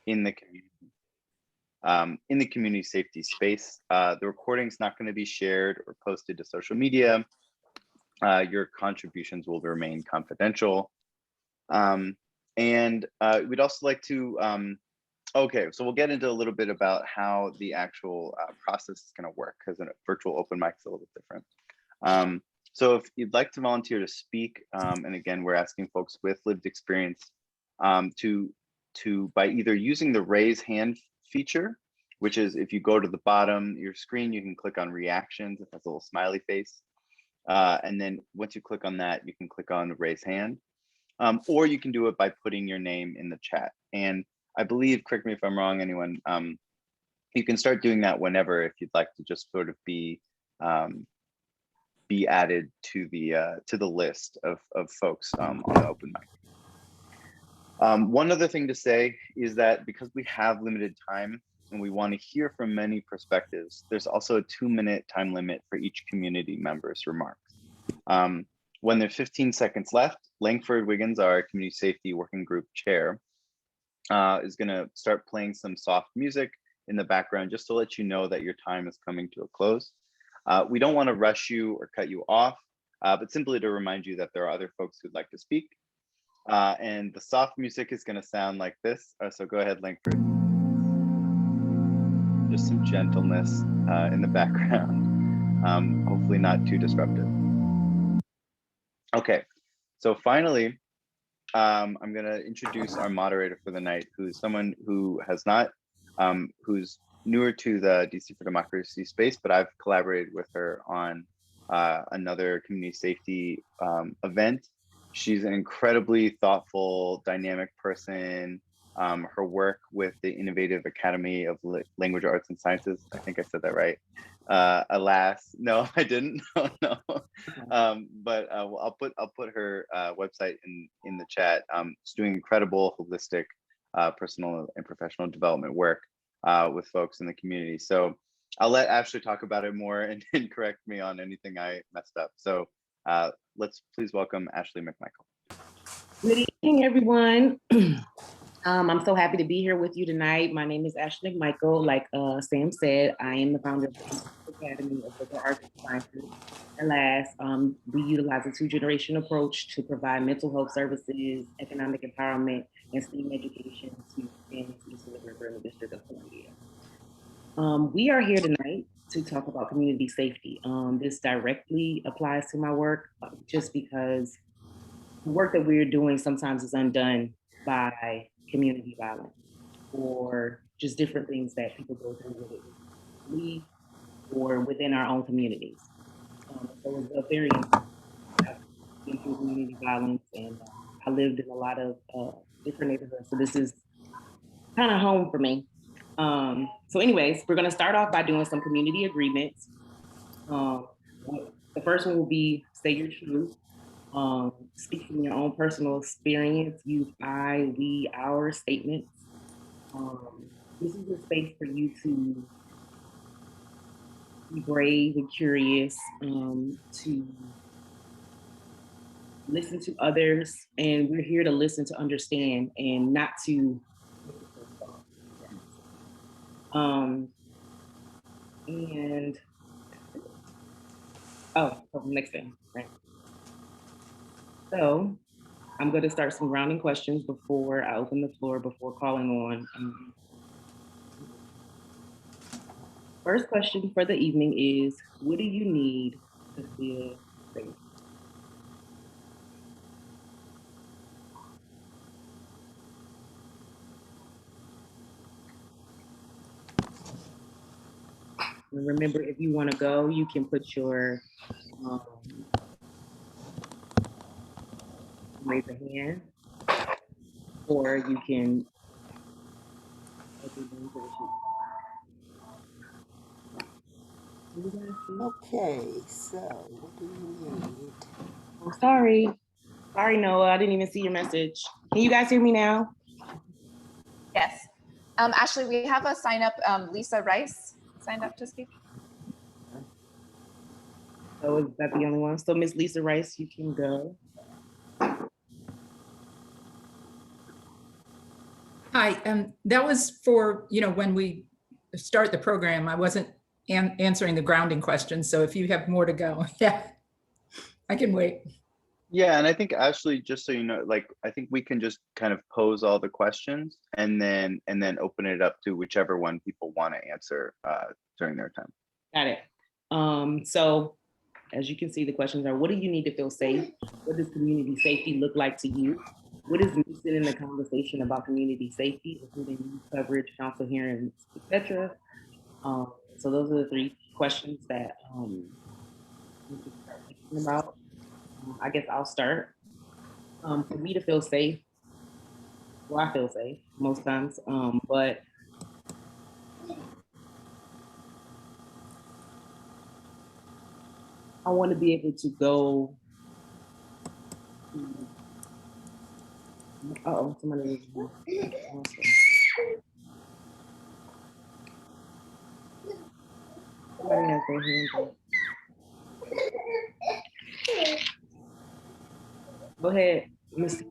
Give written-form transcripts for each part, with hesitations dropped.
in the community safety space. The recording is not going to be shared or posted to social media. Your contributions will remain confidential. And we'd also like to, okay, so we'll get into a little bit about how the actual process is going to work, because a virtual open mic is a little different. So if you'd like to volunteer to speak, and again, we're asking folks with lived experience to by either using the raise hand feature, which is if you go to the bottom of your screen, you can click on reactions. It has a little smiley face. And then once you click on that, you can click on raise hand. Or you can do it by putting your name in the chat. And I believe, correct me if I'm wrong, anyone, you can start doing that whenever, if you'd like to just sort of be added to the list of folks on the open mic. One other thing to say is that because we have limited time and we want to hear from many perspectives, there's also a 2-minute time limit for each community member's remarks. When there's 15 seconds left, Langford Wiggins, our community safety working group chair, is going to start playing some soft music in the background just to let you know that your time is coming to a close. We don't want to rush you or cut you off, but simply to remind you that there are other folks who'd like to speak. And the soft music is going to sound like this. So go ahead, Langford. Just some gentleness in the background, hopefully not too disruptive. Okay, so finally, I'm going to introduce our moderator for the night, who's someone who has not, who's newer to the DC for Democracy space, but I've collaborated with her on another community safety event. She's an incredibly thoughtful, dynamic person. Her work with the Innovative Academy of Language Arts and Sciences, I think I said that right. Alas, no, I didn't. No. But I'll put her website in the chat. She's doing incredible, holistic, personal and professional development work with folks in the community. So I'll let Ashley talk about it more and correct me on anything I messed up. So let's please welcome Ashley McMichael. Good evening, everyone. I'm so happy to be here with you tonight. My name is Ashley McMichael. Like Sam said, I am the founder of the Academy of Liberal Arts and Sciences. And last, we utilize a 2-generation approach to provide mental health services, economic empowerment, and STEAM education to families in the River in the District of Columbia. We are here tonight to talk about community safety. This directly applies to my work just because the work that we're doing sometimes is undone by community violence or just different things that people go through with it, or within our own communities. So it's a very important community violence, and I lived in a lot of different neighborhoods, so this is kind of home for me. So anyways, we're gonna start off by doing some community agreements. The first one will be say your truth. Speak from your own personal experience. Use I, we, our statements. This is a space for you to be brave and curious, to listen to others, and we're here to listen to understand and not to and next thing, right? So I'm going to start some grounding questions before I open the floor, before calling on. First question for the evening is, what do you need to feel safe? And remember, if you want to go, you can put your raise a hand, or you can. Okay, so what do you need? I'm sorry. Sorry, Noah, I didn't even see your message. Can you guys hear me now? Yes. Ashley, we have a sign up, Lisa Rice signed up to speak. So is that the only one? So Miss Lisa Rice, you can go. Hi, that was for, when we start the program, I wasn't answering the grounding question. So if you have more to go, yeah, I can wait. Yeah, and I think Ashley, just so you know, like I think we can just kind of pose all the questions and then open it up to whichever one people want to answer during their time. Got it. So as you can see, the questions are: what do you need to feel safe? What does community safety look like to you? What is missing in the conversation about community safety, including youth coverage, council hearings, etc.? So those are the 3 questions that we can start thinking about. I guess I'll start. For me to feel safe, well, I feel safe most times, but I want to be able to go. Uh-oh, somebody is somebody has their hand up. Go ahead, Mr.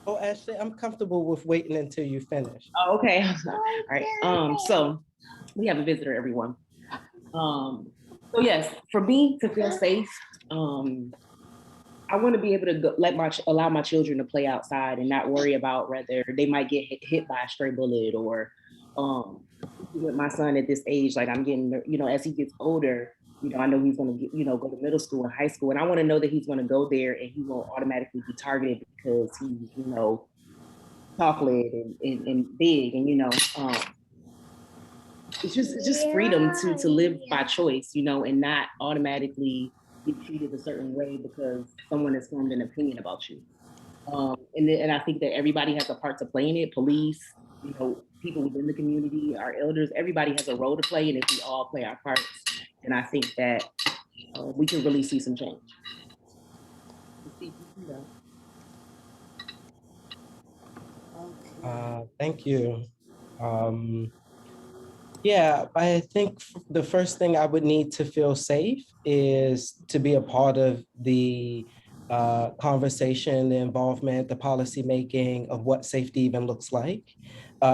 Oh, Ashley, I'm comfortable with waiting until you finish. Oh, okay. All right. So we have a visitor, everyone. So yes, for me to feel safe, I want to be able to allow my children to play outside and not worry about whether they might get hit by a stray bullet or with my son at this age, like I'm getting, as he gets older, I know he's going to get, go to middle school and high school. And I want to know that he's going to go there and he won't automatically be targeted because he's, chocolate and big. And, it's just freedom to live by choice, and not automatically be treated a certain way because someone has formed an opinion about you. And I think that everybody has a part to play in it. Police, people within the community, our elders, everybody has a role to play. And if we all play our parts, then I think that we can really see some change. Thank you. Yeah, I think the first thing I would need to feel safe is to be a part of the conversation, the involvement, the policy making of what safety even looks like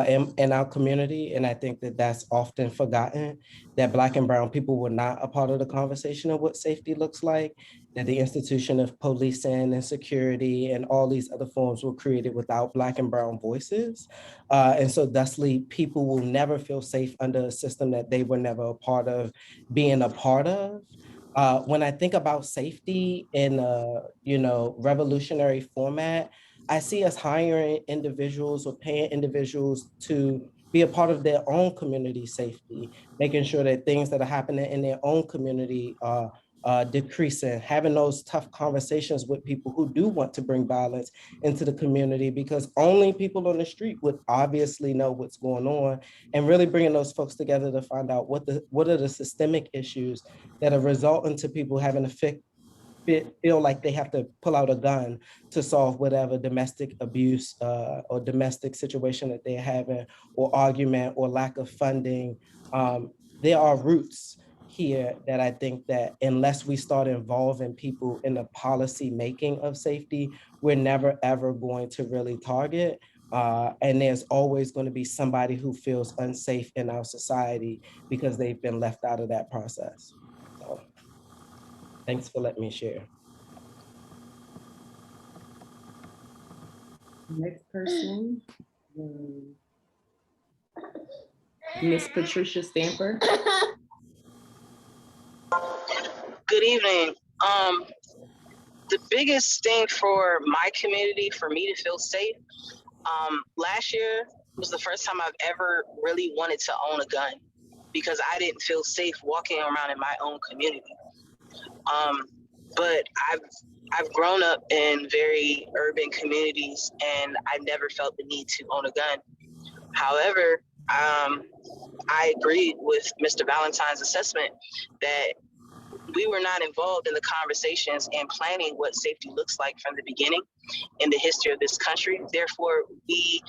in our community. And I think that that's often forgotten, that Black and brown people were not a part of the conversation of what safety looks like, that the institution of policing and security and all these other forms were created without Black and brown voices. And so thusly, people will never feel safe under a system that they were never a part of being a part of. When I think about safety in a revolutionary format, I see us hiring individuals or paying individuals to be a part of their own community safety, making sure that things that are happening in their own community are decreasing, having those tough conversations with people who do want to bring violence into the community, because only people on the street would obviously know what's going on, and really bringing those folks together to find out what are the systemic issues that are resulting to people having to feel like they have to pull out a gun to solve whatever domestic abuse or domestic situation that they're having, or argument or lack of funding. There are roots here that I think that unless we start involving people in the policy making of safety, we're never ever going to really target. And there's always going to be somebody who feels unsafe in our society because they've been left out of that process. So thanks for letting me share. Next person, Miss Patricia Stanford. Good evening. The biggest thing for my community, for me to feel safe, last year was the first time I've ever really wanted to own a gun because I didn't feel safe walking around in my own community. But I've grown up in very urban communities and I never felt the need to own a gun. However, I agreed with Mr. Valentine's assessment that we were not involved in the conversations and planning what safety looks like from the beginning in the history of this country. Therefore, we,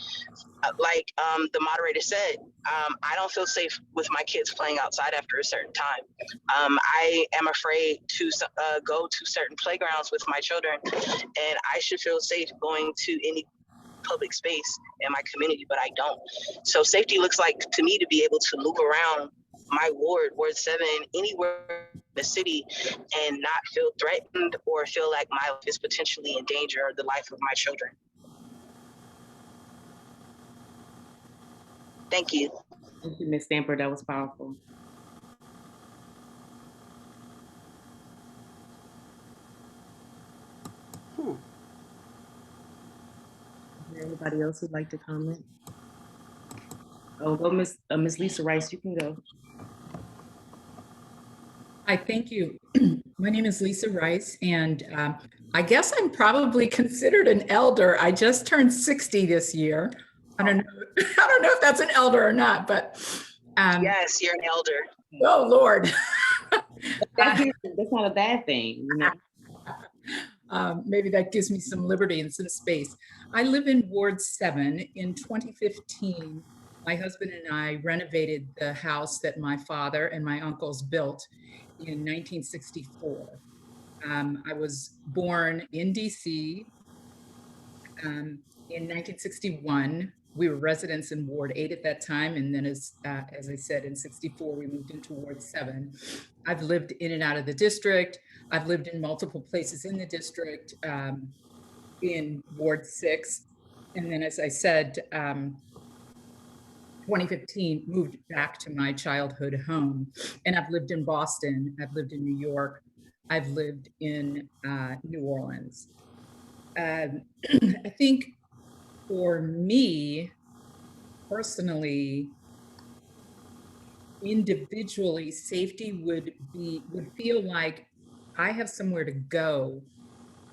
like the moderator said, I don't feel safe with my kids playing outside after a certain time. I am afraid to go to certain playgrounds with my children, and I should feel safe going to any public space in my community, but I don't. So safety looks like to me to be able to move around my ward, Ward 7, anywhere in the city and not feel threatened or feel like my life is potentially in danger or the life of my children. Thank you. Thank you, Ms. Stamper. That was powerful. Is there anybody else who'd like to comment? Oh, go Miss Lisa Rice, you can go. Hi, thank you. My name is Lisa Rice, and I guess I'm probably considered an elder. I just turned 60 this year. I don't know if that's an elder or not, but Yes, you're an elder. oh Lord. That's not a bad thing, you know? Maybe that gives me some liberty and some space. I live in Ward 7. In 2015, my husband and I renovated the house that my father and my uncles built in 1964. I was born in DC in 1961. We were residents in Ward 8 at that time, and then as I said, in 64, we moved into Ward 7. I've lived in and out of the district. I've lived in multiple places in the district, in Ward 6. And then, as I said, 2015, moved back to my childhood home. And I've lived in Boston, I've lived in New York, I've lived in New Orleans. I think for me, personally, individually, safety would feel like I have somewhere to go.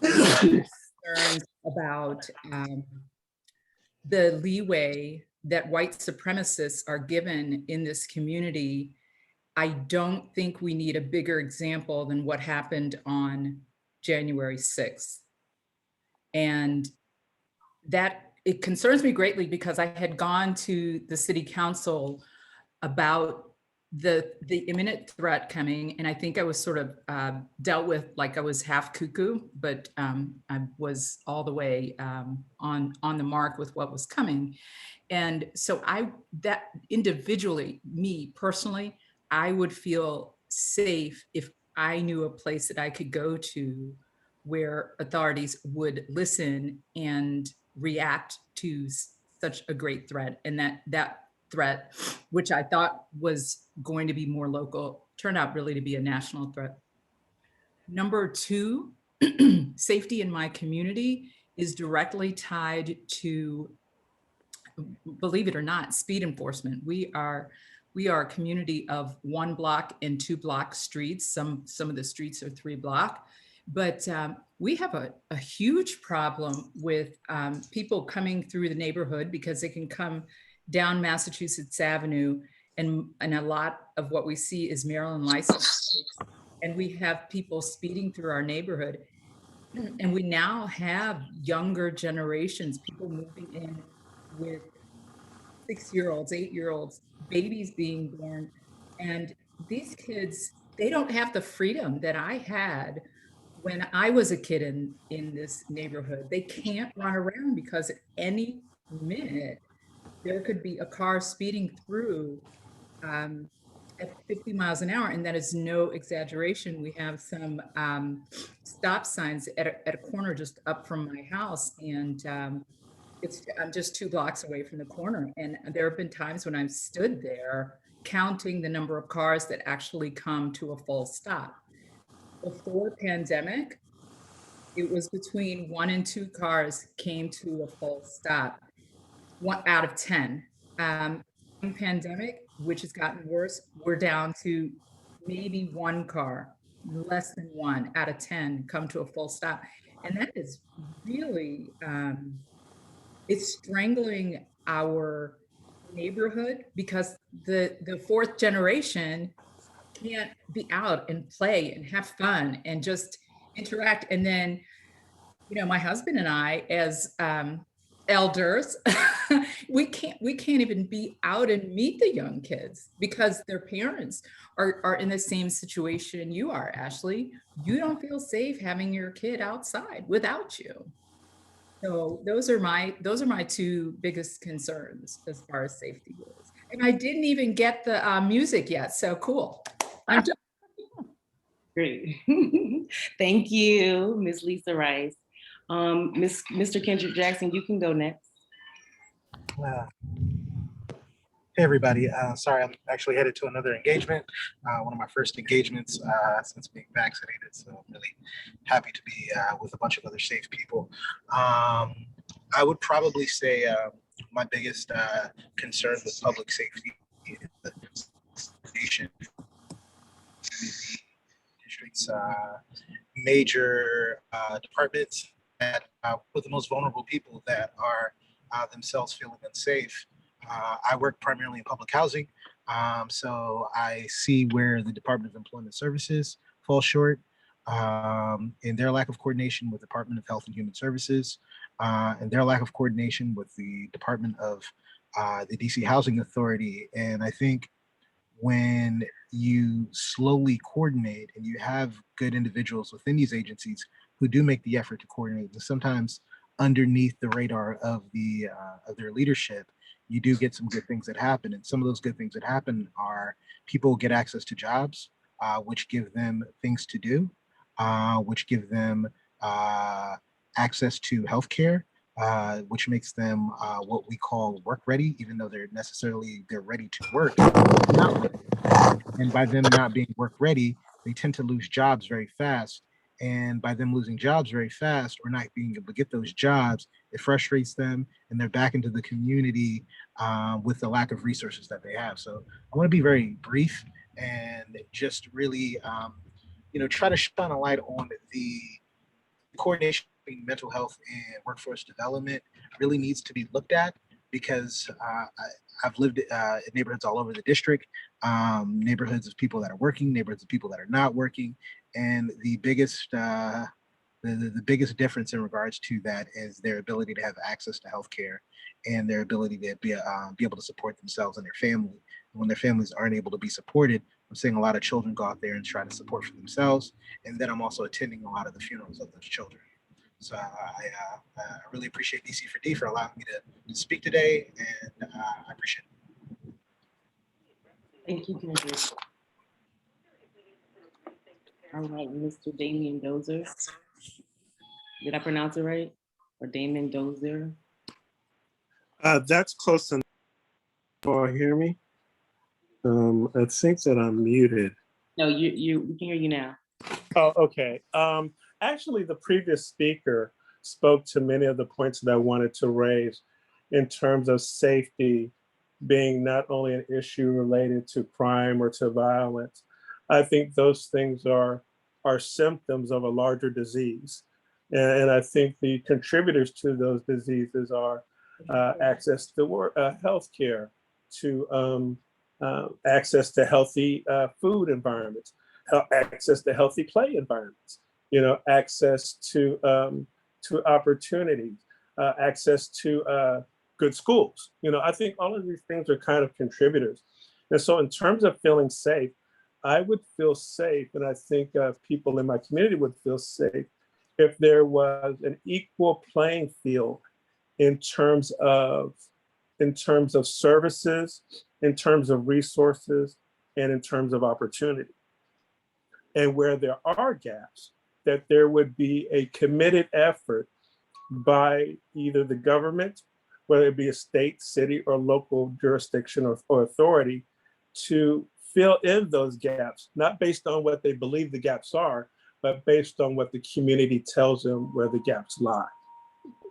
Concerns about the leeway that white supremacists are given in this community. I don't think we need a bigger example than what happened on January 6th. And that it concerns me greatly because I had gone to the city council about the imminent threat coming, and I think I was sort of dealt with like I was half cuckoo, but I was all the way on the mark with what was coming. And so that individually, me personally, I would feel safe if I knew a place that I could go to where authorities would listen and react to such a great threat. And that threat, which I thought was going to be more local, turned out really to be a national threat. Number two, safety in my community is directly tied to, believe it or not, speed enforcement. We are a community of 1 block and 2 block streets. Some of the streets are 3 block, but we have a huge problem with people coming through the neighborhood because they can come down Massachusetts Avenue, and a lot of what we see is Maryland license plates, and we have people speeding through our neighborhood. And we now have younger generations, people moving in with 6-year-olds, 8-year-olds, babies being born. And these kids, they don't have the freedom that I had when I was a kid in this neighborhood. They can't run around because at any minute, there could be a car speeding through at 50 miles an hour. And that is no exaggeration. We have some stop signs at a corner just up from my house. And I'm just 2 blocks away from the corner. And there have been times when I've stood there counting the number of cars that actually come to a full stop. Before pandemic, it was between 1 and 2 cars came to a full stop. 1 out of 10. In pandemic, which has gotten worse, we're down to maybe 1 car, less than 1 out of 10 come to a full stop. And that is really, it's strangling our neighborhood because the 4th generation can't be out and play and have fun and just interact. And then, you know, my husband and I, as elders, we can't even be out and meet the young kids because their parents are in the same situation you are, Ashley. You don't feel safe having your kid outside without you. So those are my two biggest concerns as far as safety goes. And I didn't even get the music yet, so cool. I'm done. Great. Thank you, Ms. Lisa Rice. Mr. Kendrick Jackson, you can go next. Hey everybody, sorry, I'm actually headed to another engagement, one of my first engagements since being vaccinated, so I'm really happy to be with a bunch of other safe people. I would probably say my biggest concern with public safety is the nation. District's major departments that with the most vulnerable people that are themselves feeling unsafe. I work primarily in public housing, so I see where the Department of Employment Services falls short in their lack of coordination with the Department of Health and Human Services, and their lack of coordination with the Department of the DC Housing Authority. And I think when you slowly coordinate and you have good individuals within these agencies who do make the effort to coordinate, and sometimes underneath the radar of their leadership, you do get some good things that happen. And some of those good things that happen are people get access to jobs, which give them things to do, which give them access to healthcare, which makes them what we call work ready, even though they're ready to work. And by them not being work ready, they tend to lose jobs very fast. And by them losing jobs very fast or not being able to get those jobs, it frustrates them and they're back into the community with the lack of resources that they have. So I want to be very brief and just really, try to shine a light on the coordination between mental health and workforce development really needs to be looked at, because I've lived in neighborhoods all over the district, neighborhoods of people that are working, neighborhoods of people that are not working. And the biggest biggest difference in regards to that is their ability to have access to healthcare and their ability to be able to support themselves and their family. And when their families aren't able to be supported, I'm seeing a lot of children go out there and try to support for themselves. And then I'm also attending a lot of the funerals of those children. So I really appreciate DC4D for allowing me to speak today, and I appreciate it. Thank you, Kendrick. All right, Mr. Damien Dozer. Did I pronounce it right? Or Damien Dozer? That's close enough. Can you hear me? I think that I'm muted. No, we can hear you now. Oh, okay. Actually, the previous speaker spoke to many of the points that I wanted to raise in terms of safety being not only an issue related to crime or to violence. I think those things are symptoms of a larger disease. And I think the contributors to those diseases are access to healthcare, to access to healthy food environments, access to healthy play environments, access to opportunities, access to good schools. I think all of these things are kind of contributors. And so in terms of feeling safe, I would feel safe, and I think people in my community would feel safe if there was an equal playing field in terms of services, in terms of resources, and in terms of opportunity. And where there are gaps, that there would be a committed effort by either the government, whether it be a state, city, or local jurisdiction or authority, to fill in those gaps, not based on what they believe the gaps are, but based on what the community tells them where the gaps lie.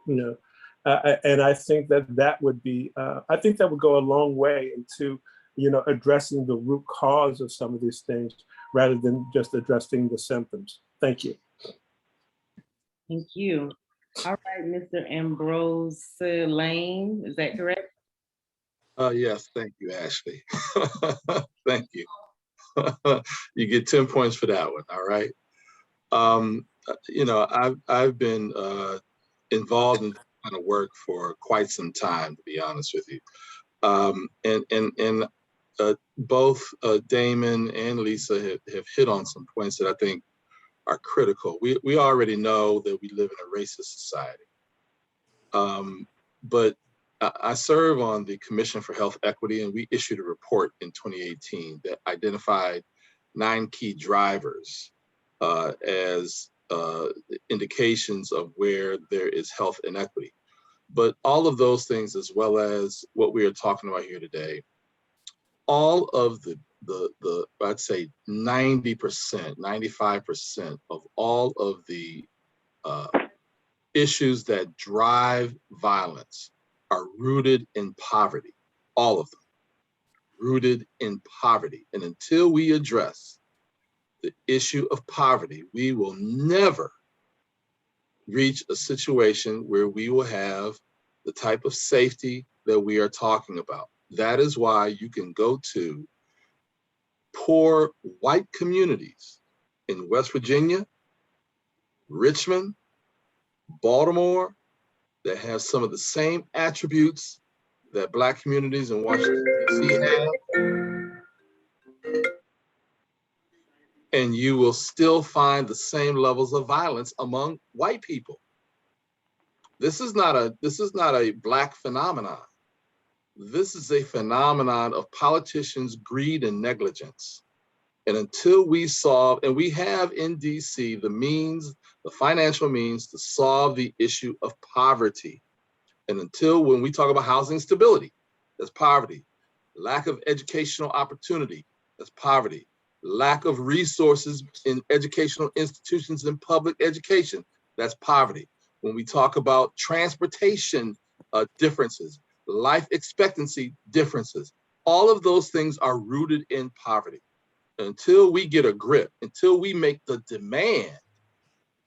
And I think that would be, I think that would go a long way into, addressing the root cause of some of these things rather than just addressing the symptoms. Thank you. Thank you. All right, Mr. Ambrose Lane, is that correct? Yes, thank you, Ashley. Thank you. You get 10 points for that one, all right? I've been involved in kind of work for quite some time, to be honest with you. Both Damon and Lisa have hit on some points that I think are critical. We already know that we live in a racist society. But I serve on the Commission for Health Equity, and we issued a report in 2018 that identified 9 key drivers as indications of where there is health inequity. But all of those things, as well as what we are talking about here today, all of the I'd say 90%, 95% of all of the issues that drive violence are rooted in poverty, all of them, rooted in poverty. And until we address the issue of poverty, we will never reach a situation where we will have the type of safety that we are talking about. That is why you can go to poor white communities in West Virginia, Richmond, Baltimore, that have some of the same attributes that Black communities in Washington, D.C. have. And you will still find the same levels of violence among white people. This is not a Black phenomenon. This is a phenomenon of politicians' greed and negligence. And until we solve, and we have in DC the means, the financial means to solve the issue of poverty. And until, when we talk about housing stability, that's poverty. Lack of educational opportunity, that's poverty. Lack of resources in educational institutions and public education, that's poverty. When we talk about transportation differences, life expectancy differences, all of those things are rooted in poverty. Until we get a grip, until we make the demand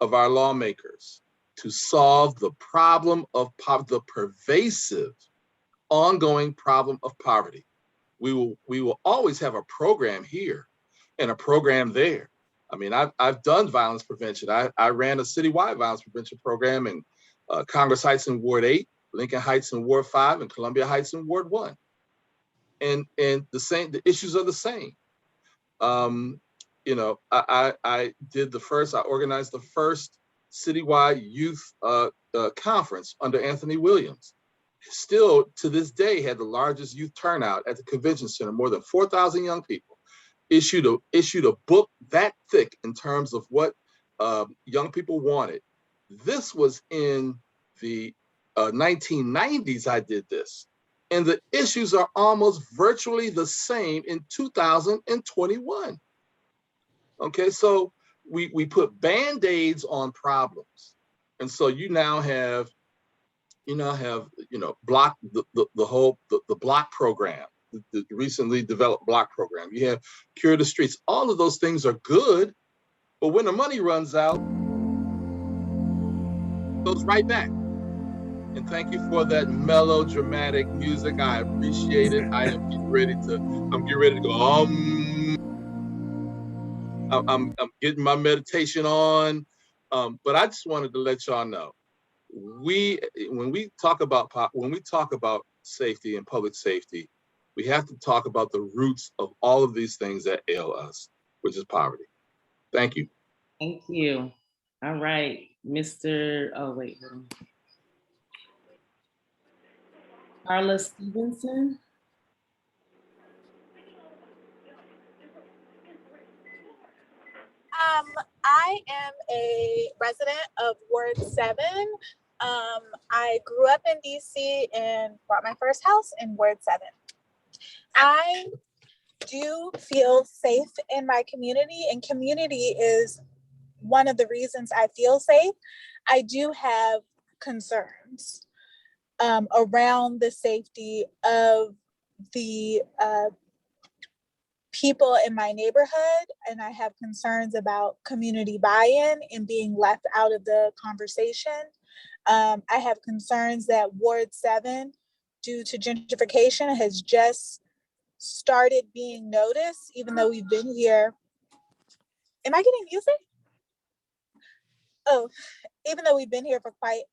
of our lawmakers to solve the problem of the pervasive, ongoing problem of poverty, we will always have a program here and a program there. I mean, I've done violence prevention. I ran a citywide violence prevention program in Congress Heights in Ward 8, Lincoln Heights in Ward 5, and Columbia Heights in Ward 1. And the issues are the same. You know, I organized the first citywide youth conference under Anthony Williams. Still to this day had the largest youth turnout at the convention center, more than 4,000 young people. Issued a book that thick in terms of what young people wanted. This was in the 1990s I did this. And the issues are almost virtually the same in 2021. Okay, so we put Band-Aids on problems. And so you now have block the block program, the recently developed block program. You have Cure the Streets. All of those things are good, but when the money runs out, it goes right back. And thank you for that melodramatic music. I appreciate it. I'm getting ready to go. I'm getting my meditation on. But I just wanted to let y'all know, when we talk about safety and public safety, we have to talk about the roots of all of these things that ail us, which is poverty. Thank you. Thank you. All right, Mr. Carla Stevenson. I am a resident of Ward 7. I grew up in DC and bought my first house in Ward 7. I do feel safe in my community, and community is one of the reasons I feel safe. I do have concerns around the safety of the people in my neighborhood, and I have concerns about community buy-in and being left out of the conversation. I have concerns that Ward 7, due to gentrification, has just started being noticed, even though we've been here. Am I getting music? Oh, even though we've been here for quite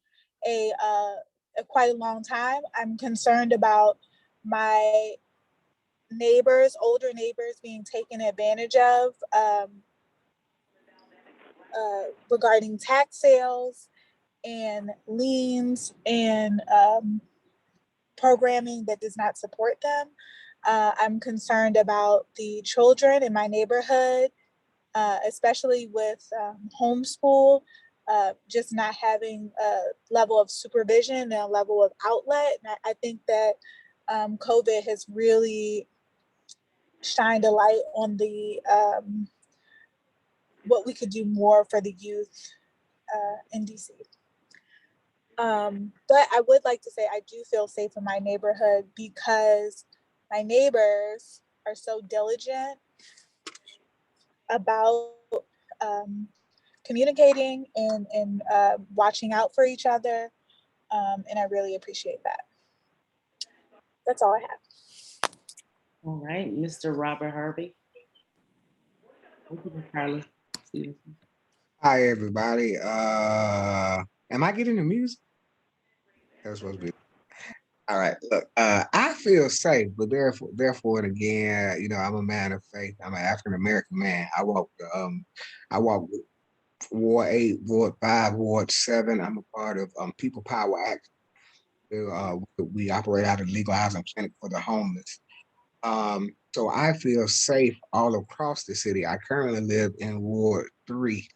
a long time, I'm concerned about my neighbors, older neighbors, being taken advantage of regarding tax sales and liens and programming that does not support them. I'm concerned about the children in my neighborhood, especially with homeschool, just not having a level of supervision and a level of outlet. And I think that COVID has really shined a light on the what we could do more for the youth in DC. But I would like to say I do feel safe in my neighborhood because my neighbors are so diligent about communicating and watching out for each other. And I really appreciate that. That's all I have. All right, Mr. Robert Harvey. Carla. Hi everybody. Am I getting the music? That's supposed to be. All right. Look, I feel safe, but therefore, and again, you know, I'm a man of faith. I'm an African American man. I walk Ward 8, Ward 5, Ward 7. I'm a part of People Power Act. We operate out of Legal Housing Clinic for the homeless. So I feel safe all across the city. I currently live in Ward 3,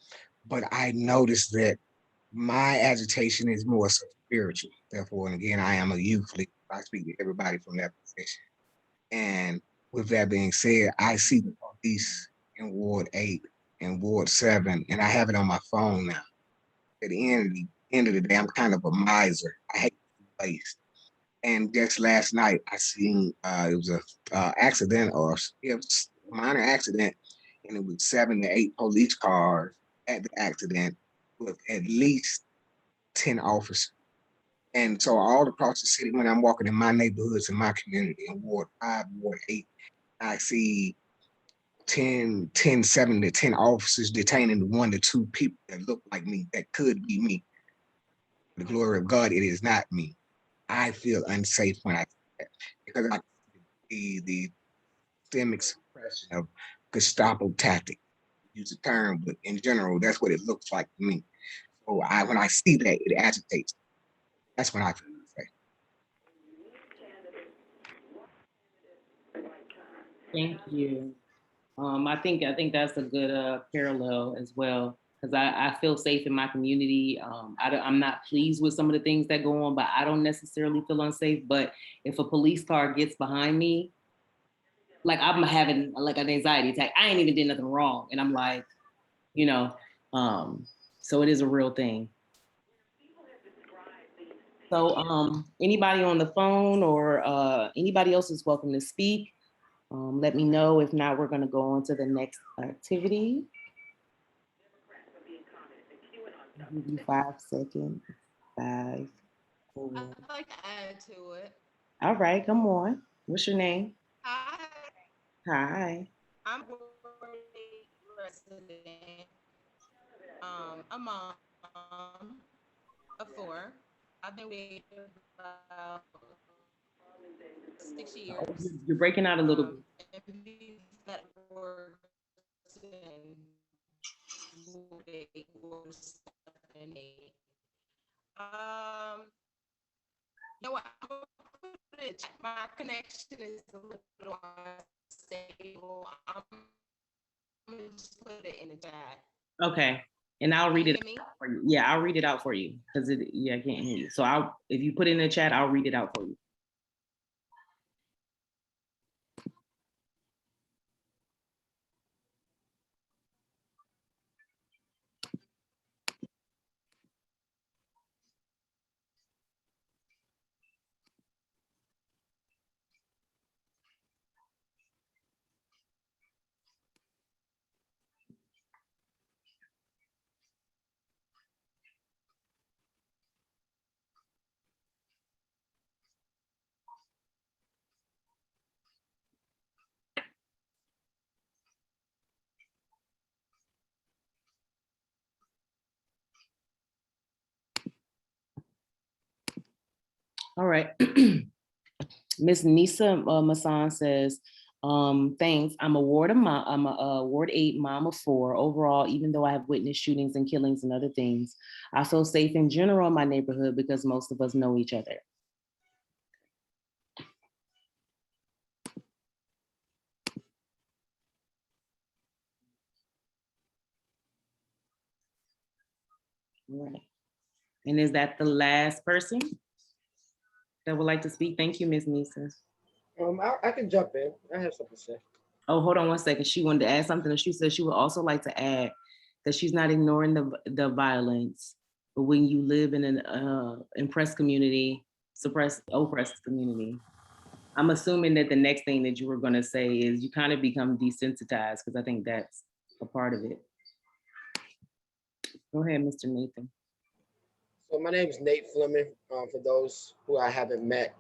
but I noticed that my agitation is more spiritual. Therefore, and again, I am a youth leader. I speak to everybody from that position. And with that being said, I see the police in Ward 8 and Ward 7, and I have it on my phone now. At the end of the day, I'm kind of a miser. I hate to be waste. And just last night, I seen it was a accident, or it was a minor accident, and it was 7 to 8 police cars at the accident with at least 10 officers. And so all across the city, when I'm walking in my neighborhoods, in my community, in Ward 5, Ward 8, I see 7 to 10 officers detaining 1 to 2 people that look like me, that could be me. For the glory of God, it is not me. I feel unsafe when I see that because I see the systemic suppression of Gestapo tactic. Use the term, but in general, that's what it looks like to me. So when I see that, it agitates. That's when I feel safe. Thank you. I think that's a good parallel as well, because I feel safe in my community. I'm not pleased with some of the things that go on, but I don't necessarily feel unsafe. But if a police car gets behind me, like I'm having like an anxiety attack. I ain't even did nothing wrong, and I'm like, you know, so it is a real thing. So anybody on the phone or anybody else is welcome to speak. Let me know. If not, we're going to go on to the next activity. I'll give you 5 seconds. 5, 4. I'd like to add to it. All right, come on. What's your name? Hi. Hi. I'm a resident. A mom of 4. I've been waiting about 6 years. Oh, you're breaking out a little bit. You know what? My connection is a little unstable. I'm gonna just put it in the chat. Okay. And I'll read it out for you. Yeah, I'll read it out for you because I can't hear you. So if you put it in the chat, I'll read it out for you. All right. Miss Nisa Masan says, Thanks. I'm a Ward 8 mom of 4. Overall, even though I have witnessed shootings and killings and other things, I feel safe in general in my neighborhood because most of us know each other. All right. And is that the last person that would like to speak? Thank you, Ms. Nisa. I can jump in. I have something to say. Oh, hold on one second. She wanted to add something, and she said she would also like to add that she's not ignoring the violence, but when you live in an oppressed community, oppressed community, I'm assuming that the next thing that you were going to say is you kind of become desensitized, because I think that's a part of it. Go ahead, Mr. Nathan. So my name is Nate Fleming, for those who I haven't met.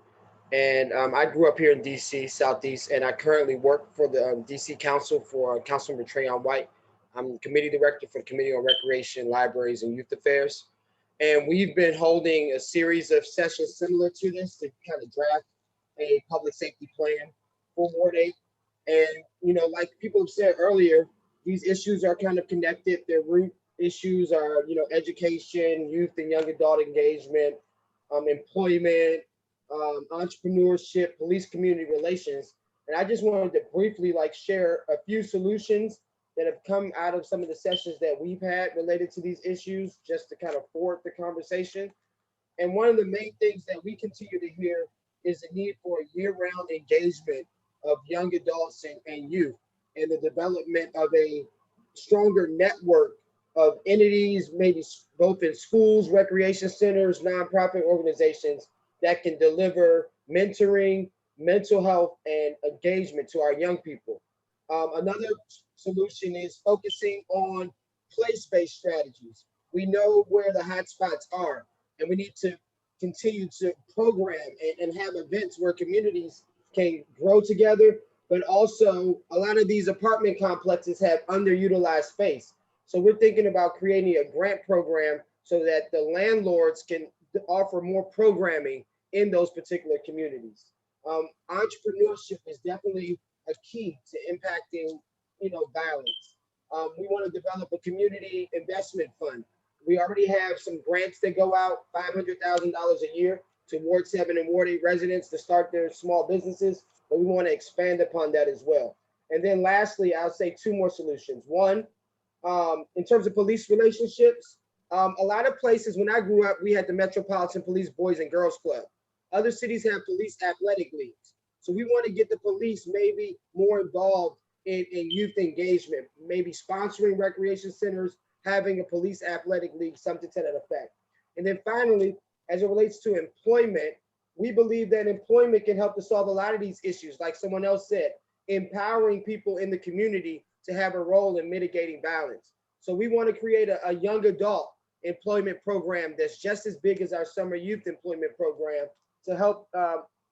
And I grew up here in DC, Southeast, and I currently work for the DC Council for Councilmember Trayon White. I'm committee director for the Committee on Recreation, Libraries, and Youth Affairs. And we've been holding a series of sessions similar to this to kind of draft a public safety plan for Ward 8. And, you know, like people have said earlier, these issues are kind of connected. Their root issues are, you know, education, youth and young adult engagement, employment, entrepreneurship, police community relations. And I just wanted to briefly share a few solutions that have come out of some of the sessions that we've had related to these issues, just to kind of forward the conversation. And one of the main things that we continue to hear is the need for a year-round engagement of young adults and youth, and the development of a stronger network of entities, maybe both in schools, recreation centers, nonprofit organizations, that can deliver mentoring, mental health, and engagement to our young people. Another solution is focusing on place-based strategies. We know where the hotspots are, and we need to continue to program and have events where communities can grow together, but also a lot of these apartment complexes have underutilized space. So we're thinking about creating a grant program so that the landlords can offer more programming in those particular communities. Entrepreneurship is definitely a key to impacting, you know, violence. We want to develop a community investment fund. We already have some grants that go out, $500,000 a year to Ward 7 and Ward 8 residents to start their small businesses, but we want to expand upon that as well. And then lastly, I'll say 2 more solutions. One, in terms of police relationships, a lot of places, when I grew up, we had the Metropolitan Police Boys and Girls Club. Other cities have police athletic leagues. So we want to get the police maybe more involved in youth engagement, maybe sponsoring recreation centers, having a police athletic league, something to that effect. And then finally, as it relates to employment, we believe that employment can help to solve a lot of these issues, like someone else said, empowering people in the community to have a role in mitigating violence. So we want to create a young adult employment program that's just as big as our summer youth employment program to help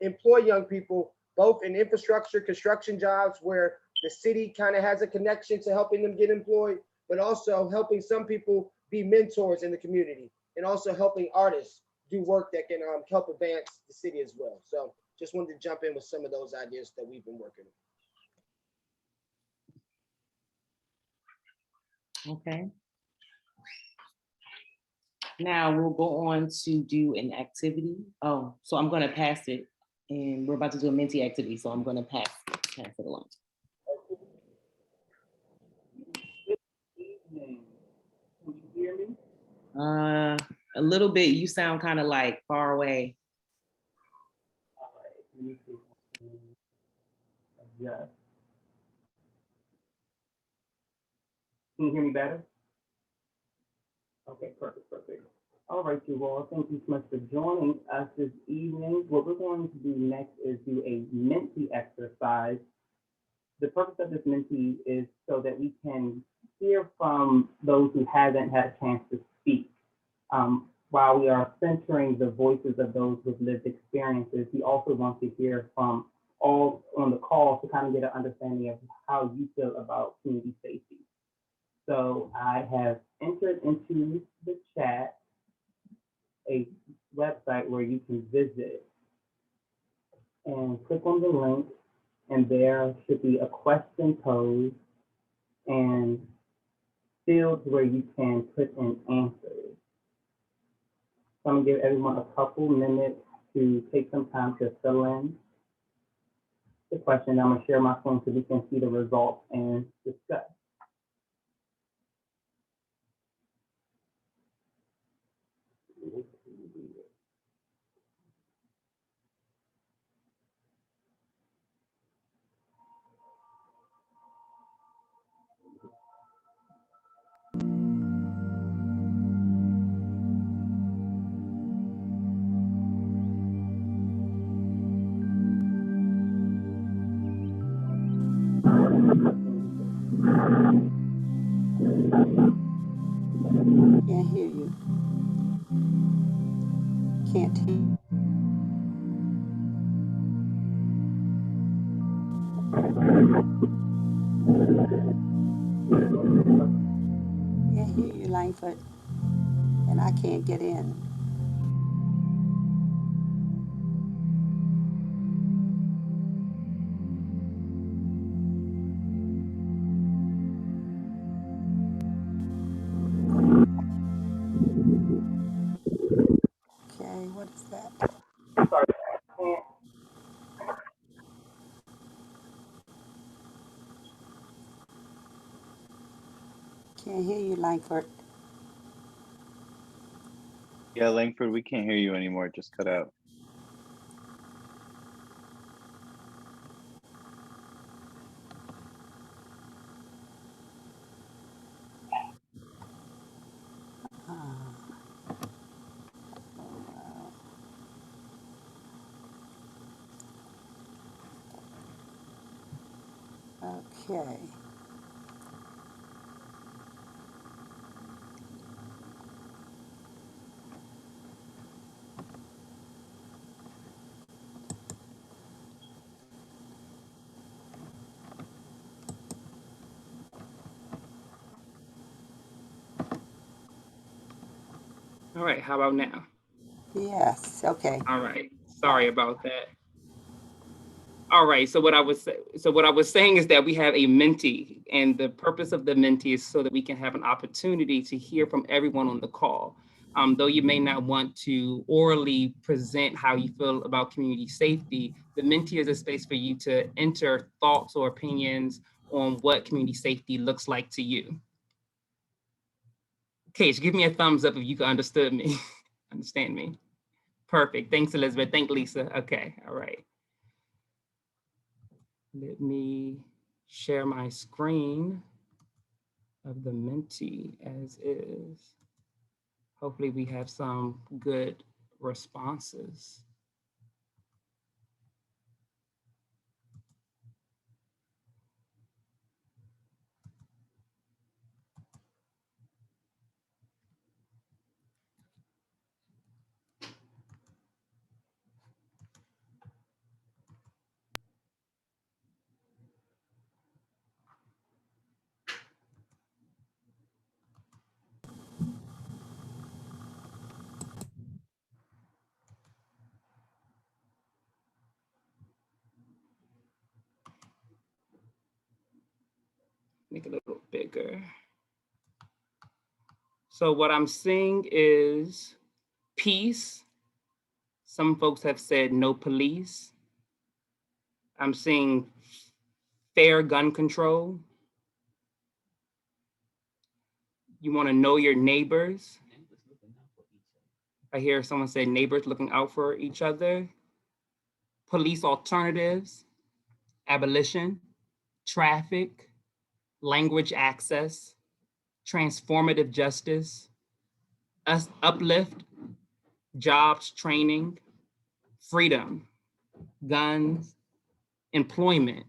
employ young people, both in infrastructure, construction jobs, where the city kind of has a connection to helping them get employed, but also helping some people be mentors in the community, and also helping artists do work that can help advance the city as well. So just wanted to jump in with some of those ideas that we've been working on. Okay. Now we'll go on to do an activity. Oh, so I'm going to pass it, and we're about to do a Menti activity, so I'm going to pass it along. Can you hear me? A little bit. You sound kind of like far away. All right. Let me see. Adjust. Can you hear me better? Okay, perfect. All right, you all. Thank you so much for joining us this evening. What we're going to do next is do a Menti exercise. The purpose of this Menti is so that we can hear from those who haven't had a chance to speak. While we are centering the voices of those with lived experiences, we also want to hear from all on the call to kind of get an understanding of how you feel about community safety. So I have entered into the chat a website where you can visit and click on the link and there should be a question posed and fields where you can put in answers. So I'm gonna give everyone a couple minutes to take some time to fill in the question. I'm gonna share my phone so we can see the results and discuss. Can't hear you. Can't hear. Can't hear you, Langford. And I can't get in. Okay, what is that? Sorry, Can't hear you, Langford. Yeah, Langford, we can't hear you anymore. It just cut out. Okay. all right, how about now? Yes, okay. All right, sorry about that. All right, so what I was saying is that we have a Menti, and the purpose of the Menti is so that we can have an opportunity to hear from everyone on the call. Though you may not want to orally present how you feel about community safety, the Menti is a space for you to enter thoughts or opinions on what community safety looks like to you. Cage, give me a thumbs up if you understood me, understand me. Perfect, thanks Elizabeth, thank Lisa, okay, all right. Let me share my screen of the Menti as is. Hopefully we have some good responses. Make it a little bigger. So what I'm seeing is peace. Some folks have said no police. I'm seeing fair gun control. You want to know your neighbors. I hear someone say neighbors looking out for each other. Police alternatives, abolition, traffic, language access, transformative justice, uplift, jobs, training, freedom, guns, employment,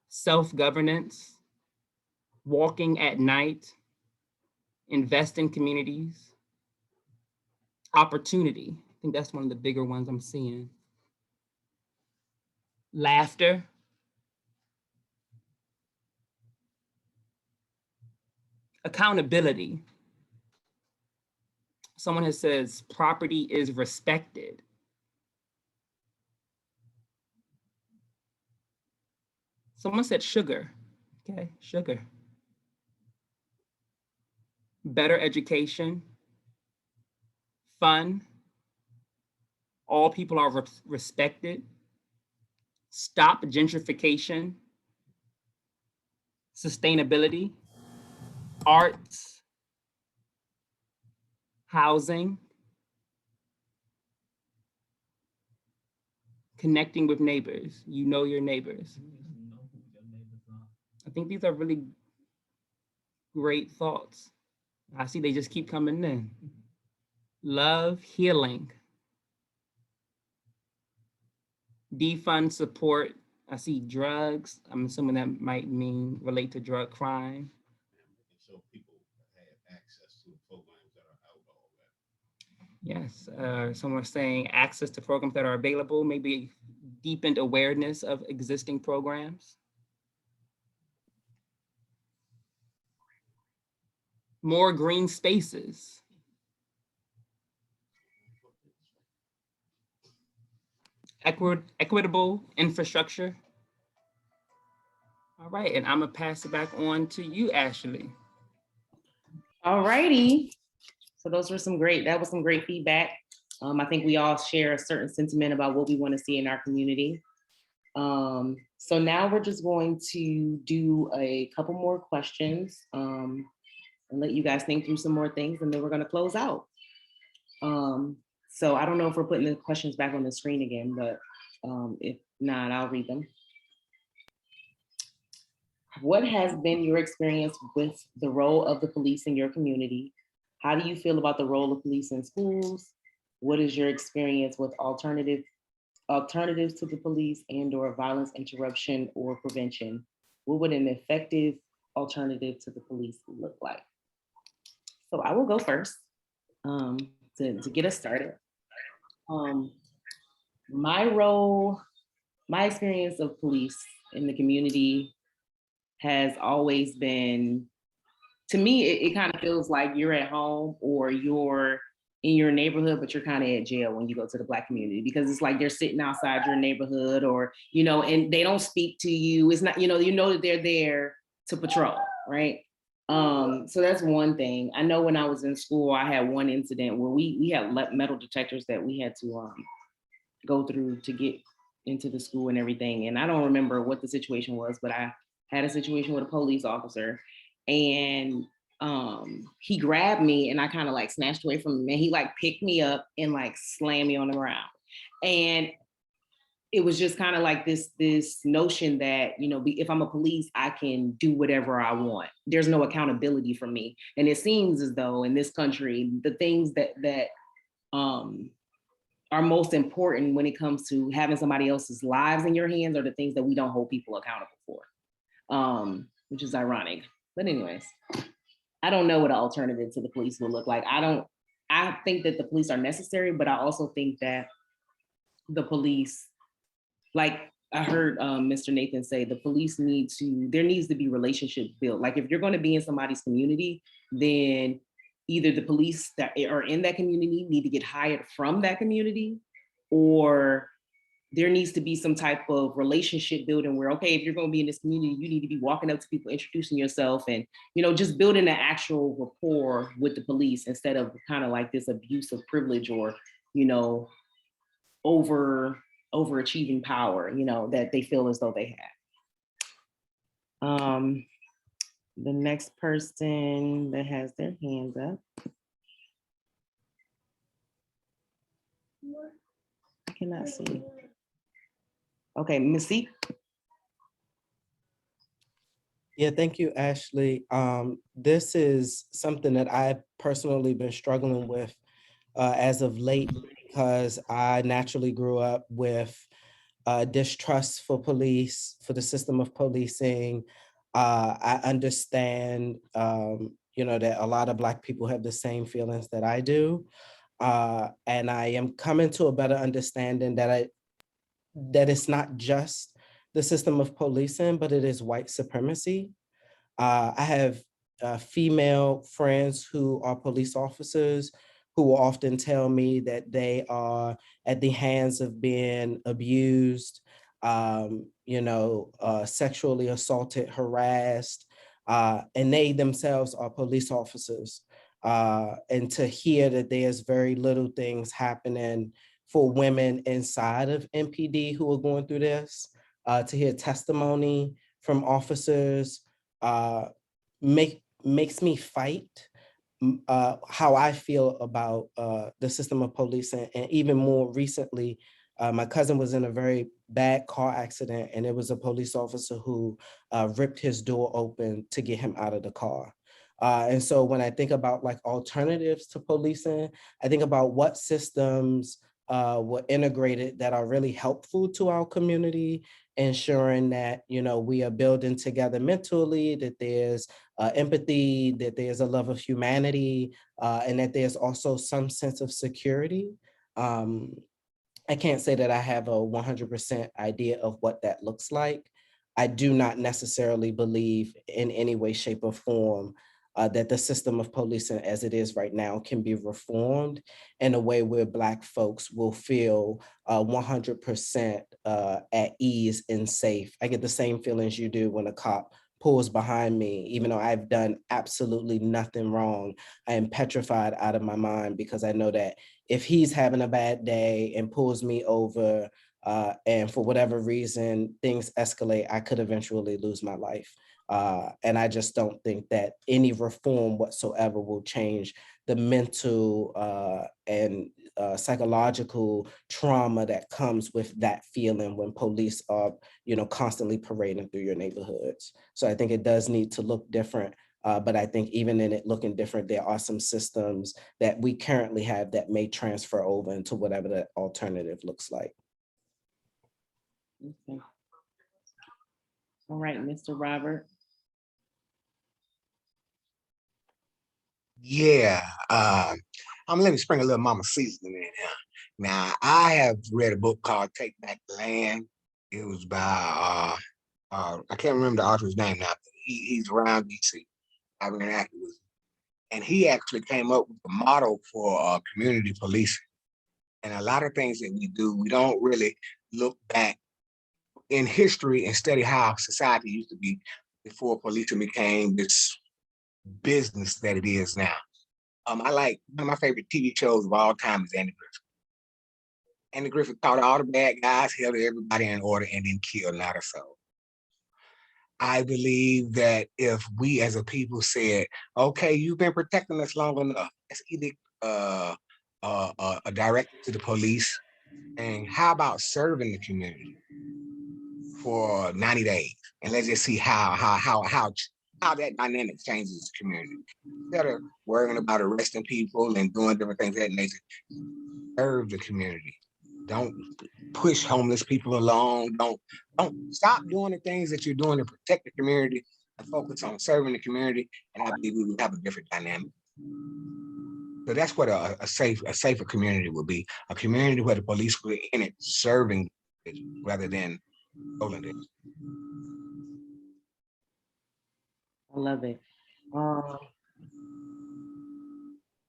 self-governance, walking at night, invest in communities, opportunity. I think that's one of the bigger ones I'm seeing. Laughter, accountability. Someone has says property is respected. Someone said sugar. Okay, sugar. Better education, fun, all people are respected, stop gentrification, sustainability, arts, housing, connecting with neighbors. You know your neighbors. I think these are really great thoughts. I see they just keep coming in. Love, healing. Defund support. I see drugs. I'm assuming that might mean relate to drug crime. So people have access to programs that are out already. Yes, someone's saying access to programs that are available, maybe deepened awareness of existing programs. More green spaces. Equitable infrastructure. All right, and I'm gonna pass it back on to you, Ashley. All righty. So that was some great feedback. I think we all share a certain sentiment about what we want to see in our community. So now we're just going to do a couple more questions and let you guys think through some more things, and then we're going to close out. So I don't know if we're putting the questions back on the screen again, but if not, I'll read them. What has been your experience with the role of the police in your community? How do you feel about the role of police in schools? What is your experience with alternatives to the police and/or violence interruption or prevention? What would an effective alternative to the police look like? So I will go first to get us started. My experience of police in the community has always been, to me, it kind of feels like you're at home or you're in your neighborhood, but you're kind of at jail when you go to the Black community, because it's like they're sitting outside your neighborhood, or, and they don't speak to you. It's not, that they're there to patrol, right? So that's one thing. I know when I was in school, I had one incident where we had metal detectors that we had to go through to get into the school and everything. And I don't remember what the situation was, but I had a situation with a police officer, and he grabbed me and I kind of like snatched away from him, and he like picked me up and like slammed me on the ground. And it was just kind of like this notion that, if I'm a police, I can do whatever I want. There's no accountability for me. And it seems as though in this country, the things that are most important when it comes to having somebody else's lives in your hands are the things that we don't hold people accountable for, which is ironic. But anyways, I don't know what an alternative to the police will look like. I think that the police are necessary, but I also think that the police, like I heard Mr. Nathan say, the police there needs to be relationship built. Like if you're going to be in somebody's community, then either the police that are in that community need to get hired from that community, or there needs to be some type of relationship building where, okay, if you're going to be in this community, you need to be walking up to people, introducing yourself, and, just building an actual rapport with the police instead of kind of like this abuse of privilege or, overachieving power, that they feel as though they have. The next person that has their hands up. I cannot see. Okay, Missy. Yeah, thank you, Ashley. This is something that I've personally been struggling with as of late, because I naturally grew up with distrust for police, for the system of policing. I understand, that a lot of Black people have the same feelings that I do. And I am coming to a better understanding that it's not just the system of policing, but it is white supremacy. I have female friends who are police officers who will often tell me that they are at the hands of being abused, sexually assaulted, harassed, and they themselves are police officers. And to hear that there's very little things happening for women inside of MPD who are going through this, to hear testimony from officers makes me fight how I feel about the system of policing. And even more recently, my cousin was in a very bad car accident, and it was a police officer who ripped his door open to get him out of the car. And so when I think about like alternatives to policing, I think about what systems were integrated that are really helpful to our community, ensuring that, we are building together mentally, that there's empathy, that there's a love of humanity, and that there's also some sense of security. I can't say that I have a 100% idea of what that looks like. I do not necessarily believe in any way, shape, or form that the system of policing as it is right now can be reformed in a way where Black folks will feel 100% at ease and safe. I get the same feelings you do when a cop pulls behind me, even though I've done absolutely nothing wrong. I am petrified out of my mind because I know that if he's having a bad day and pulls me over, and for whatever reason, things escalate, I could eventually lose my life. And I just don't think that any reform whatsoever will change the mental and psychological trauma that comes with that feeling when police are, constantly parading through your neighborhoods. So I think it does need to look different. But I think even in it looking different, there are some systems that we currently have that may transfer over into whatever the alternative looks like. Okay. All right, Mr. Robert. Yeah, let me spring a little mama seasoning in here. Now, I have read a book called Take Back the Land. It was by, I can't remember the author's name now, but he's around DC. I've interacted with him. And he actually came up with a model for community policing. And a lot of things that we do, we don't really look back in history and study how society used to be before policing became this business that it is now. I like one of my favorite TV shows of all time is Andy Griffith. Andy Griffith caught all the bad guys, held everybody in order, and then killed not a soul. I believe that if we as a people said, okay, you've been protecting us long enough, let's either a directive to the police, and how about serving the community for 90 days? And let's just see how that dynamic changes the community. Instead of worrying about arresting people and doing different things of that nature, serve the community. Don't push homeless people along. Don't stop doing the things that you're doing to protect the community and focus on serving the community. And I believe we would have a different dynamic. So that's what a safer community would be. A community where the police were in it serving it rather than holding it. I love it.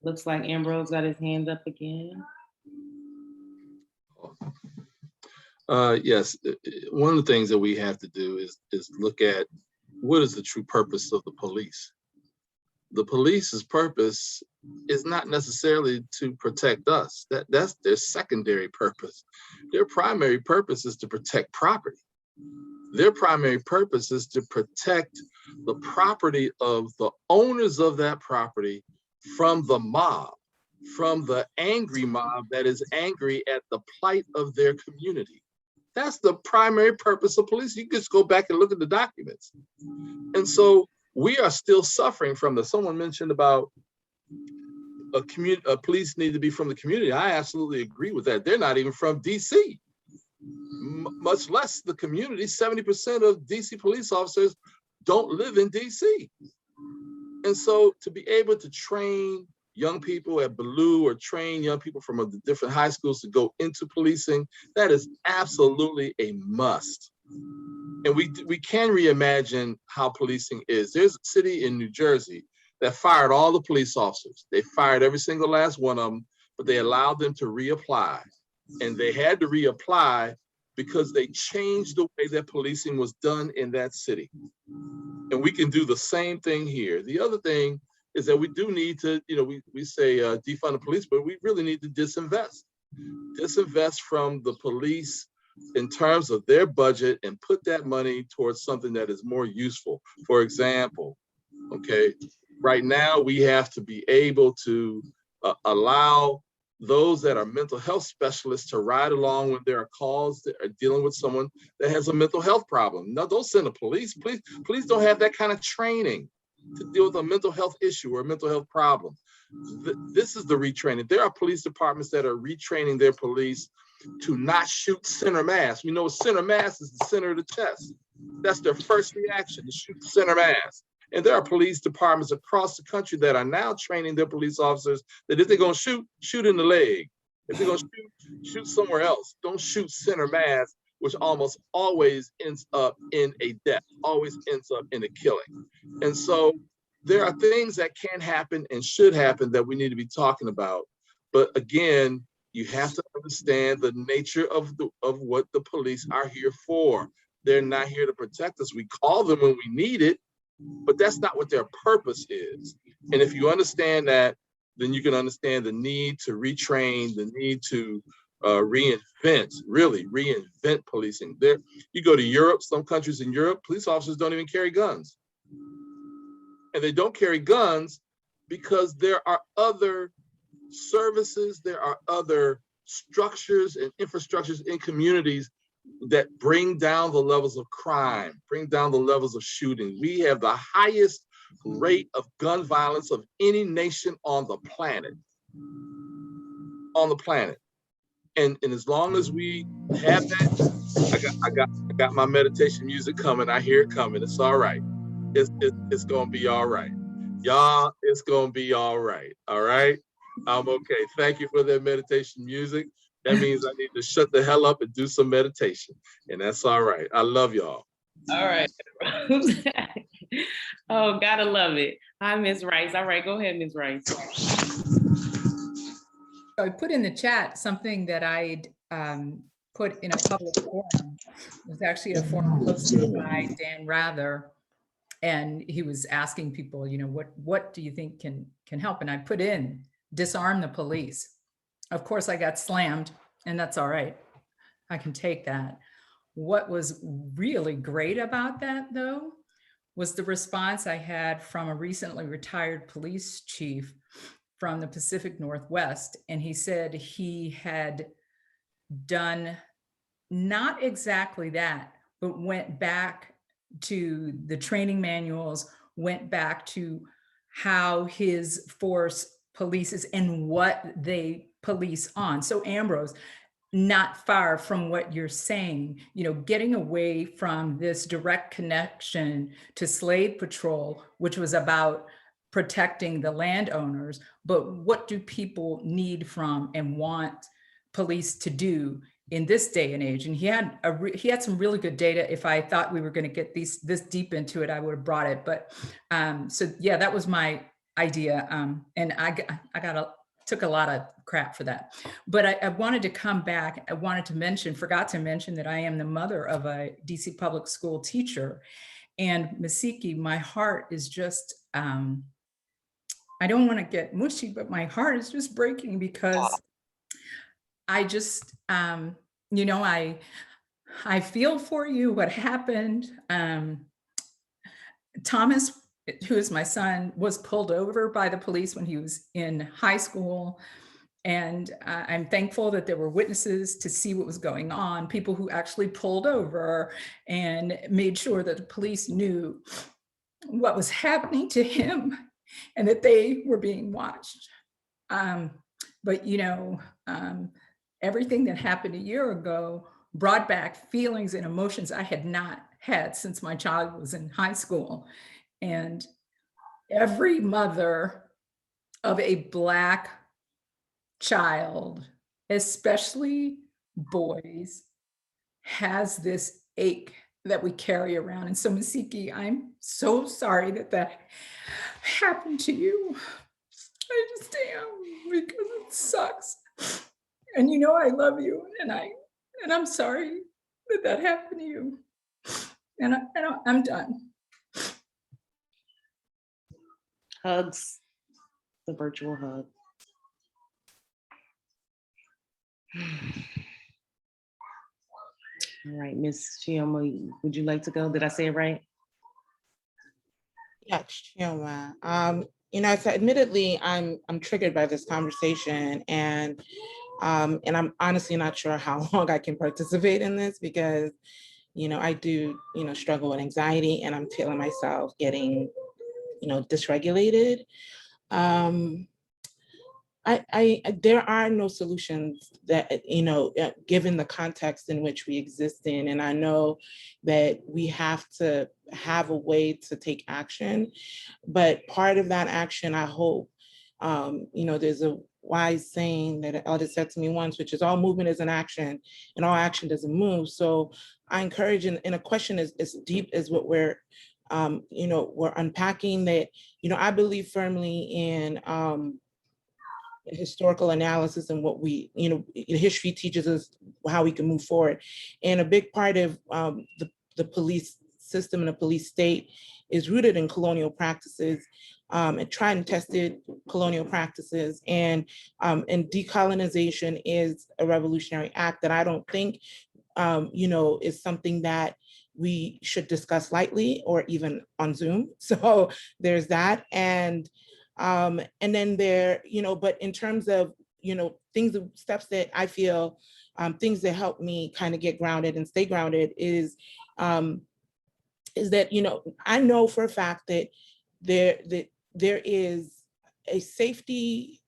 Looks like Ambrose got his hand up again. Yes, one of the things that we have to do is look at what is the true purpose of the police. The police's purpose is not necessarily to protect us. That's their secondary purpose. Their primary purpose is to protect property. Their primary purpose is to protect the property of the owners of that property from the mob, from the angry mob that is angry at the plight of their community. That's the primary purpose of police. You can just go back and look at the documents. And so we are still suffering from this. Someone mentioned about police need to be from the community. I absolutely agree with that. They're not even from DC, much less the community. 70% of DC police officers don't live in DC. And so to be able to train young people at Ballou or train young people from the different high schools to go into policing, that is absolutely a must. And we can reimagine how policing is. There's a city in New Jersey that fired all the police officers. They fired every single last one of them, but they allowed them to reapply. And they had to reapply because they changed the way that policing was done in that city. And we can do the same thing here. The other thing is that we do need to, we say defund the police, but we really need to disinvest. Disinvest from the police in terms of their budget and put that money towards something that is more useful. For example, okay, right now we have to be able to allow those that are mental health specialists to ride along when there are calls that are dealing with someone that has a mental health problem. No, don't send the police. Police don't have that kind of training to deal with a mental health issue or a mental health problem. This is the retraining. There are police departments that are retraining their police to not shoot center mass. We know center mass is the center of the chest. That's their first reaction, to shoot center mass. And there are police departments across the country that are now training their police officers that if they're going to shoot in the leg. If they're going to shoot somewhere else, don't shoot center mass, which almost always ends up in a death, always ends up in a killing. And so there are things that can happen and should happen that we need to be talking about. But again, you have to understand the nature of what the police are here for. They're not here to protect us. We call them when we need it, but that's not what their purpose is. And if you understand that, then you can understand the need to retrain, the need to really reinvent policing. There, you go to Europe, some countries in Europe, police officers don't even carry guns. And they don't carry guns because there are other services, there are other structures and infrastructures in communities that bring down the levels of crime, bring down the levels of shooting. We have the highest rate of gun violence of any nation on the planet. And as long as we have that, I got my meditation music coming. I hear it coming. It's all right. It's gonna be all right. Y'all, it's gonna be all right. All right. I'm okay. Thank you for that meditation music. That means I need to shut the hell up and do some meditation. And that's all right. I love y'all. All right. Oh, gotta love it. Hi, Ms. Rice. All right, go ahead, Ms. Rice. I put in the chat something that I'd put in a public forum. It was actually a forum hosted by Dan Rather. And he was asking people, what do you think can help? And I put in, disarm the police. Of course, I got slammed, and that's all right. I can take that. What was really great about that, though, was the response I had from a recently retired police chief from the Pacific Northwest. And he said he had done not exactly that, but went back to the training manuals, went back to how his force polices and what they police on. So Ambrose, not far from what you're saying, getting away from this direct connection to slave patrol, which was about protecting the landowners, but what do people need from and want police to do in this day and age? And he had some really good data. If I thought we were going to get this deep into it, I would have brought it. But so yeah, that was my idea, and I took a lot of crap for that. But I wanted to come back. I forgot to mention that I am the mother of a DC public school teacher, and Masiki, my heart is just. I don't want to get mushy, but my heart is just breaking because I just, I feel for you, what happened. Thomas, who is my son, was pulled over by the police when he was in high school. And I'm thankful that there were witnesses to see what was going on, people who actually pulled over and made sure that the police knew what was happening to him and that they were being watched. But everything that happened a year ago brought back feelings and emotions I had not had since my child was in high school. And every mother of a Black child, especially boys, has this ache that we carry around. And so Masiki, I'm so sorry that happened to you. I just am, because it sucks. And I love you, and I'm sorry that that happened to you. And I'm done. Hugs, the virtual hug. All right, Miss Chioma, would you like to go? Did I say it right? Yeah, Chioma. So admittedly, I'm triggered by this conversation, and I'm honestly not sure how long I can participate in this because, I do, struggle with anxiety, and I'm feeling myself getting, dysregulated. There are no solutions that, given the context in which we exist in. And I know that we have to have a way to take action, but part of that action, I hope, there's a wise saying that an elder said to me once, which is all movement is an action and all action doesn't move. So I encourage, in a question as deep as what we're unpacking, that, I believe firmly in, historical analysis and what we, history teaches us how we can move forward. And a big part of the police system and the police state is rooted in colonial practices, and tried and tested colonial practices. And decolonization is a revolutionary act that I don't think, is something that we should discuss lightly or even on Zoom. So there's that. And then there, but in terms of, steps that I feel, things that help me kind of get grounded and stay grounded is that, I know for a fact that there is a safety,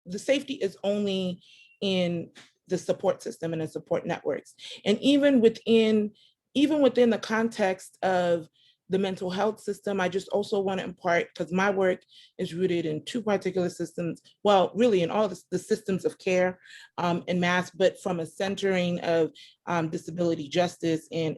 the safety is only in the support system and the support networks. And even within the context of the mental health system, I just also want to impart, because my work is rooted in two particular systems, well, really in all the systems of care and mass, but from a centering of disability justice and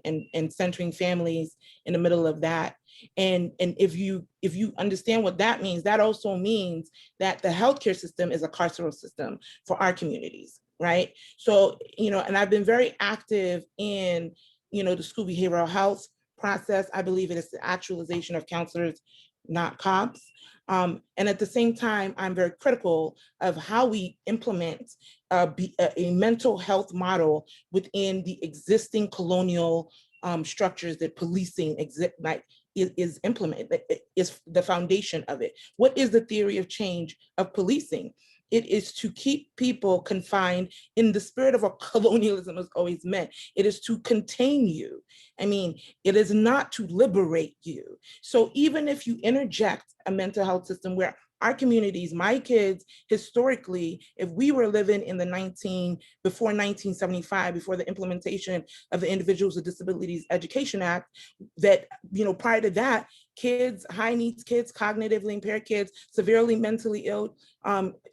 centering families in the middle of that. And if you understand what that means, that also means that the healthcare system is a carceral system for our communities, right? So, and I've been very active in, the school behavioral health process. I believe it is the actualization of counselors, not cops. And at the same time, I'm very critical of how we implement a mental health model within the existing colonial structures that policing is implemented, is the foundation of it. What is the theory of change of policing? It is to keep people confined in the spirit of what colonialism has always meant. It is to contain you. I mean, it is not to liberate you. So even if you interject a mental health system where our communities, my kids, historically, if we were living in before 1975, before the implementation of the Individuals with Disabilities Education Act, that, prior to that, kids, high needs kids, cognitively impaired kids, severely mentally ill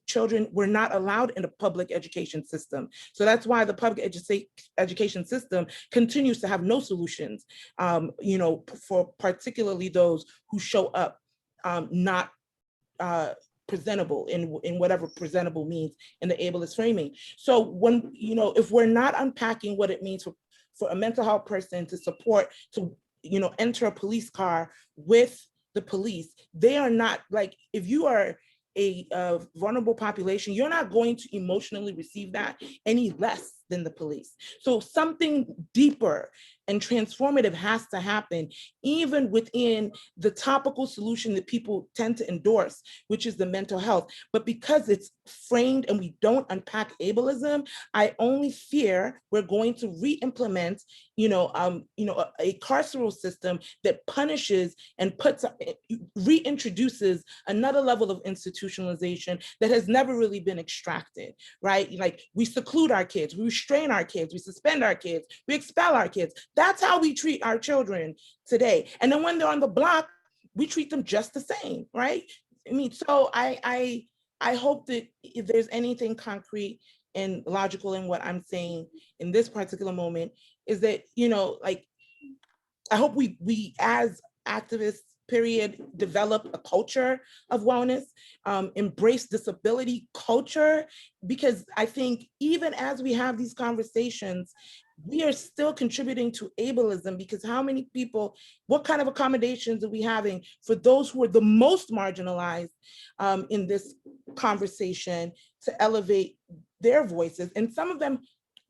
children were not allowed in the public education system. So that's why the public education system continues to have no solutions, for particularly those who show up not presentable in whatever presentable means in the ableist framing. So when, if we're not unpacking what it means for a mental health person to support, to, enter a police car with the police, they are not, like, if you are a vulnerable population, you're not going to emotionally receive that any less than the police. So something deeper and transformative has to happen, even within the topical solution that people tend to endorse, which is the mental health. But because it's framed and we don't unpack ableism, I only fear we're going to re-implement, a carceral system that punishes and reintroduces another level of institutionalization that has never really been extracted, right? Like, we seclude our kids, we restrain our kids, we suspend our kids, we expel our kids. That's how we treat our children today. And then when they're on the block, we treat them just the same, right? I mean, so I hope that if there's anything concrete and logical in what I'm saying in this particular moment, is that, I hope we as activists, period, develop a culture of wellness, embrace disability culture, because I think even as we have these conversations, we are still contributing to ableism, because how many people, what kind of accommodations are we having for those who are the most marginalized in this conversation to elevate their voices? And some of them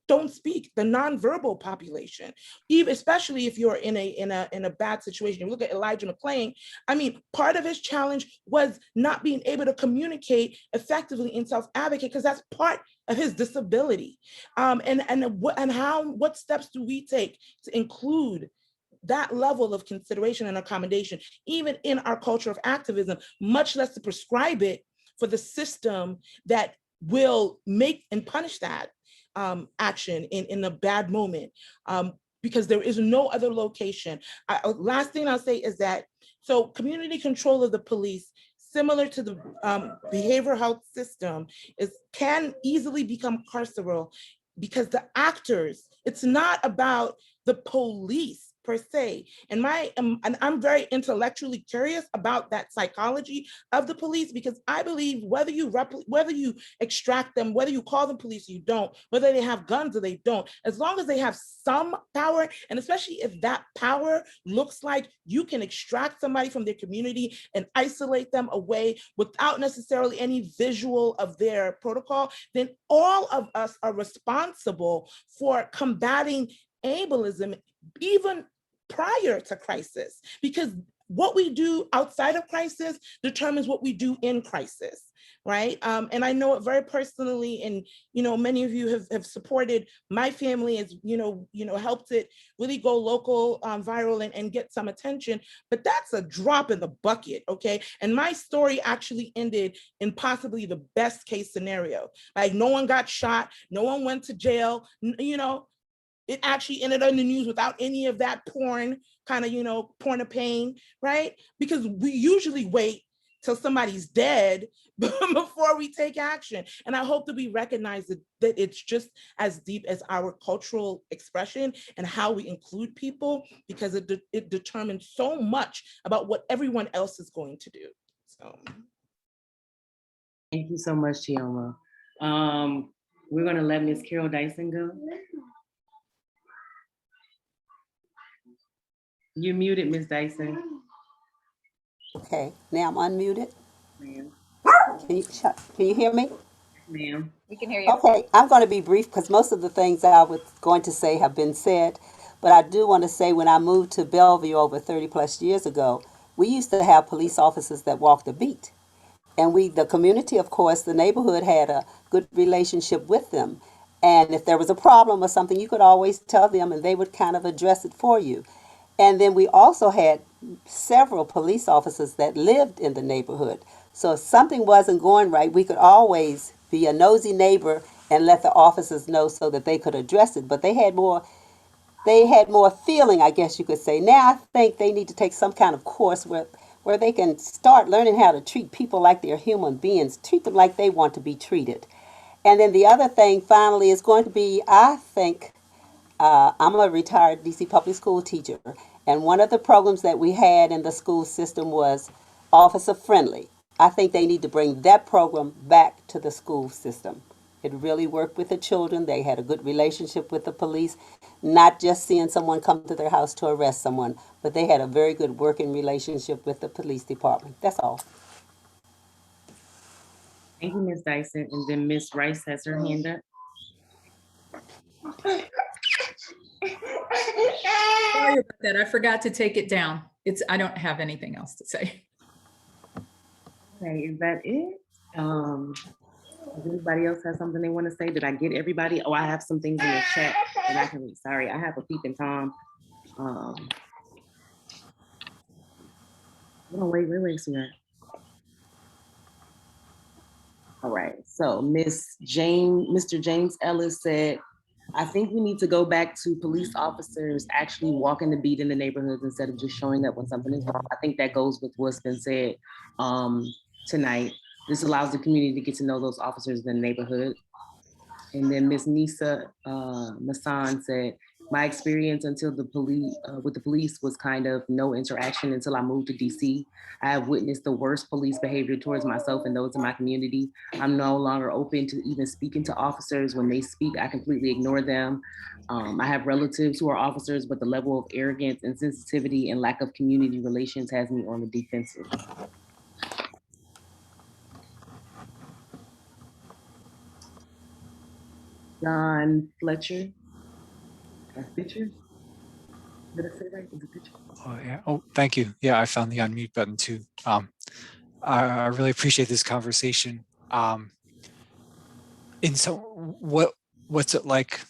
don't speak, the nonverbal population, even especially if you're in a bad situation. You look at Elijah McClain. I mean, part of his challenge was not being able to communicate effectively in self-advocate, because that's part of his disability. What steps do we take to include that level of consideration and accommodation, even in our culture of activism, much less to prescribe it for the system that will make and punish that action in a bad moment, because there is no other location. Last thing I'll say is that, so community control of the police, similar to the behavioral health system, can easily become carceral, because the actors, it's not about the police per se. And I'm very intellectually curious about that psychology of the police, because I believe whether you extract them, whether you call them police or you don't, whether they have guns or they don't, as long as they have some power, and especially if that power looks like you can extract somebody from their community and isolate them away without necessarily any visual of their protocol, then all of us are responsible for combating ableism, even prior to crisis, because what we do outside of crisis determines what we do in crisis, right? And I know it very personally, and many of you have supported my family, as helped it really go local, viral, and get some attention. But that's a drop in the bucket, okay? And my story actually ended in possibly the best case scenario. Like, no one got shot, no one went to jail, it actually ended in the news without any of that porn kind of, porn of pain, right? Because we usually wait till somebody's dead before we take action. And I hope that we recognize that it's just as deep as our cultural expression and how we include people, because it determines so much about what everyone else is going to do. So. Thank you so much, Chioma. We're gonna let Ms. Carol Dyson go. You're muted, Ms. Dyson. Okay, now I'm unmuted. Ma'am. Can you hear me? Ma'am. We can hear you. Okay, I'm going to be brief because most of the things that I was going to say have been said. But I do want to say, when I moved to Bellevue over 30 plus years ago, we used to have police officers that walked the beat. And the community, of course, the neighborhood had a good relationship with them. And if there was a problem or something, you could always tell them and they would kind of address it for you. And then we also had several police officers that lived in the neighborhood. So if something wasn't going right, we could always be a nosy neighbor and let the officers know so that they could address it. But they had more feeling, I guess you could say. Now I think they need to take some kind of course where they can start learning how to treat people like they're human beings, treat them like they want to be treated. And then the other thing finally is going to be, I think, I'm a retired DC public school teacher, and one of the programs that we had in the school system was Officer Friendly. I think they need to bring that program back to the school system. It really worked with the children. They had a good relationship with the police, not just seeing someone come to their house to arrest someone, but they had a very good working relationship with the police department. That's all. Thank you, Ms. Dyson. And then Ms. Rice has her hand up. Sorry about that. I forgot to take it down. I don't have anything else to say. Okay, is that it? Does anybody else have something they want to say? Did I get everybody? Oh, I have some things in the chat that I can read. Sorry, I have a peeping Tom. Wait, see that. All right, so Mr. James Ellis said, I think we need to go back to police officers actually walking the beat in the neighborhoods instead of just showing up when something is wrong. I think that goes with what's been said tonight. This allows the community to get to know those officers in the neighborhood. And then Ms. Nisa Massan said, My experience until the police with the police was kind of no interaction until I moved to DC. I have witnessed the worst police behavior towards myself and those in my community. I'm no longer open to even speaking to officers. When they speak, I completely ignore them. I have relatives who are officers, but the level of arrogance, insensitivity, and lack of community relations has me on the defensive. John Fletcher. Fletcher? Did I say right? Is it Fletcher? Oh, yeah. Oh, thank you. Yeah, I found the unmute button too. I really appreciate this conversation. What's it like?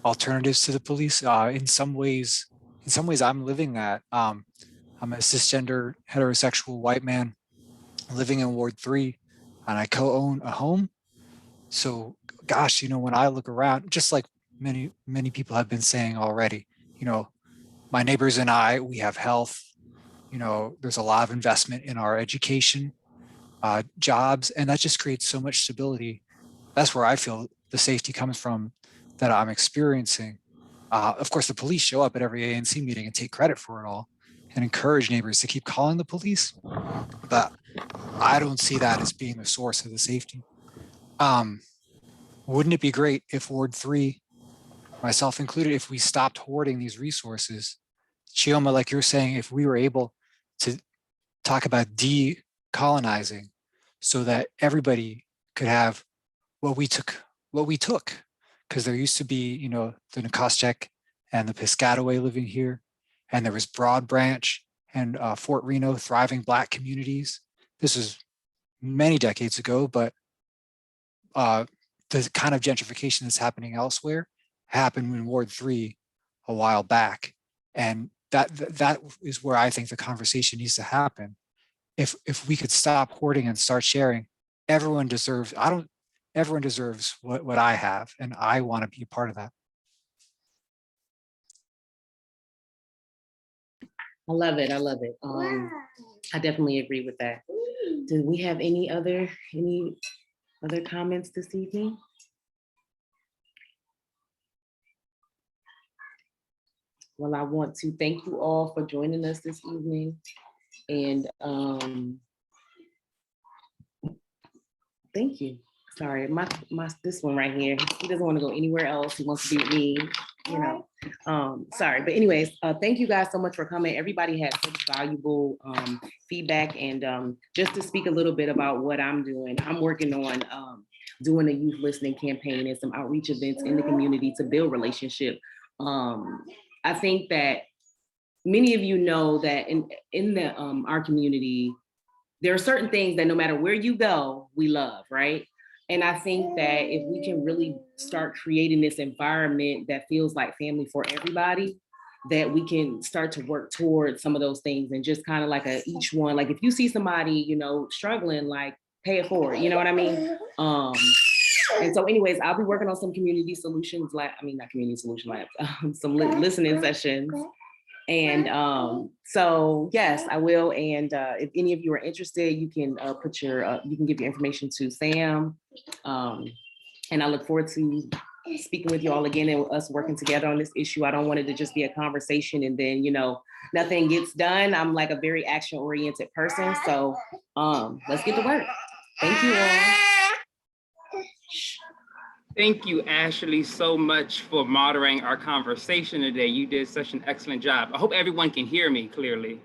Alternatives to the police? In some ways, I'm living that. I'm a cisgender heterosexual white man living in Ward 3, and I co-own a home. So, gosh, when I look around, just like many people have been saying already, my neighbors and I, we have health. There's a lot of investment in our education, jobs, and that just creates so much stability. That's where I feel the safety comes from that I'm experiencing. Of course, the police show up at every ANC meeting and take credit for it all and encourage neighbors to keep calling the police. But I don't see that as being the source of the safety. Wouldn't it be great if Ward 3, myself included, if we stopped hoarding these resources? Chioma, like you're saying, if we were able to talk about decolonizing so that everybody could have what we took, because there used to be, the Nacoschek and the Piscataway living here, and there was Broad Branch and Fort Reno, thriving Black communities. This was many decades ago, but the kind of gentrification that's happening elsewhere happened in Ward 3 a while back. And that is where I think the conversation needs to happen. If we could stop hoarding and start sharing, everyone deserves what I have, and I want to be a part of that. I love it. I definitely agree with that. Do we have any other comments this evening? Well, I want to thank you all for joining us this evening. And thank you. Sorry, this one right here, he doesn't want to go anywhere else. He wants to be with me, sorry, but anyways, thank you guys so much for coming. Everybody had such valuable feedback, and just to speak a little bit about what I'm doing, I'm working on doing a youth listening campaign and some outreach events in the community to build relationship. I think that many of you know that in our community, there are certain things that no matter where you go, we love, right? And I think that if we can really start creating this environment that feels like family for everybody, that we can start to work towards some of those things, and just kind of like each one, like if you see somebody, struggling, like pay it forward, you know what I mean? And so anyways, I'll be working on some community solutions, not community solution labs, some listening sessions. And so yes, I will. And if any of you are interested, you can you can give your information to Sam. And I look forward to speaking with you all again and us working together on this issue. I don't want it to just be a conversation and then, nothing gets done. I'm like a very action oriented person. So let's get to work. Thank you all. Thank you, Ashley, so much for moderating our conversation today. You did such an excellent job. I hope everyone can hear me clearly.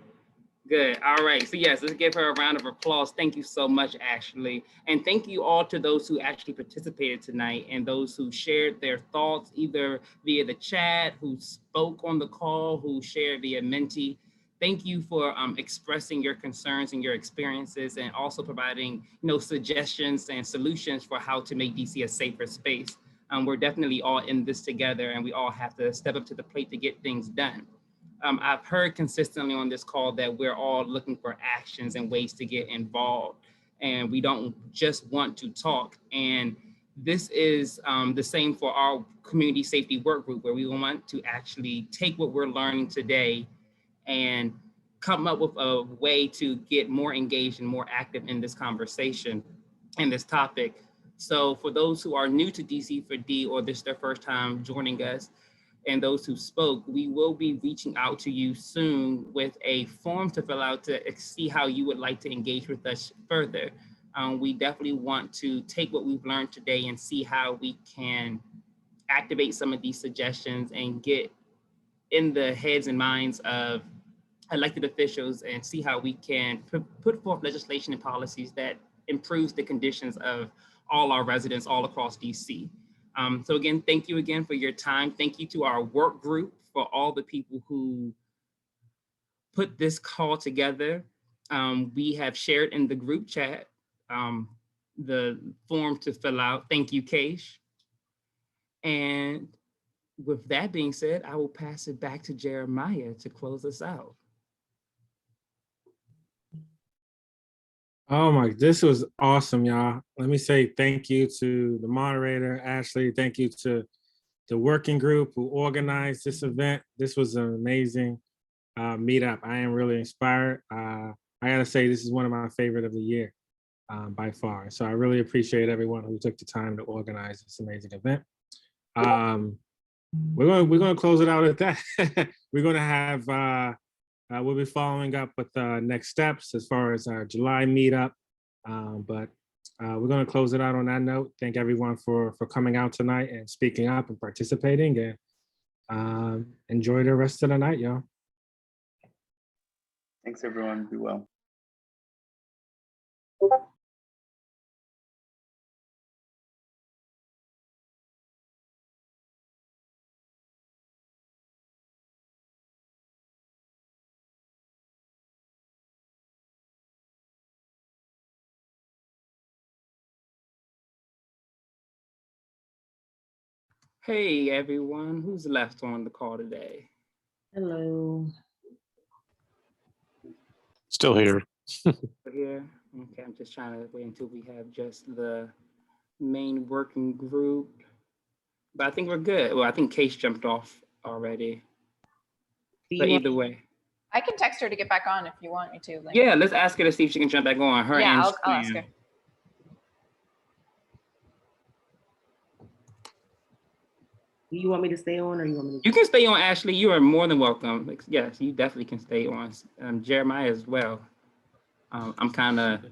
Good. All right. So yes, let's give her a round of applause. Thank you so much, Ashley. And thank you all to those who actually participated tonight and those who shared their thoughts either via the chat, who spoke on the call, who shared via Menti. Thank you for expressing your concerns and your experiences, and also providing suggestions and solutions for how to make DC a safer space. We're definitely all in this together, and we all have to step up to the plate to get things done. I've heard consistently on this call that we're all looking for actions and ways to get involved, and we don't just want to talk. And this is the same for our community safety work group, where we want to actually take what we're learning today and come up with a way to get more engaged and more active in this conversation and this topic. So for those who are new to DC4D, or this is their first time joining us, and those who spoke, we will be reaching out to you soon with a form to fill out to see how you would like to engage with us further. We definitely want to take what we've learned today and see how we can activate some of these suggestions and get in the heads and minds of elected officials and see how we can put forth legislation and policies that improves the conditions of all our residents all across DC. So again, thank you again for your time. Thank you to our work group for all the people who put this call together. We have shared in the group chat the form to fill out. Thank you, Keish. And with that being said, I will pass it back to Jeremiah to close us out. Oh my, this was awesome, y'all. Let me say thank you to the moderator, Ashley. Thank you to the working group who organized this event. This was an amazing meetup. I am really inspired. I gotta say, this is one of my favorite of the year by far. So I really appreciate everyone who took the time to organize this amazing event. We're gonna close it out at that. We're gonna have we'll be following up with next steps as far as our July meetup. But we're gonna close it out on that note. Thank everyone for coming out tonight and speaking up and participating, and enjoy the rest of the night, y'all. Thanks, everyone. Be well. Hey, everyone. Who's left on the call today? Hello. Still here. Here. Okay, I'm just trying to wait until we have just the main working group. But I think we're good. Well, I think Case jumped off already. But either way. I can text her to get back on if you want me to. Lynn. Yeah, let's ask her to see if she can jump back on. Her Yeah, and I'll ask Stan. her. Do you want me to stay on or you want me to? You can stay on, Ashley. You are more than welcome. Yes, you definitely can stay on. Jeremiah as well. I'm kind of,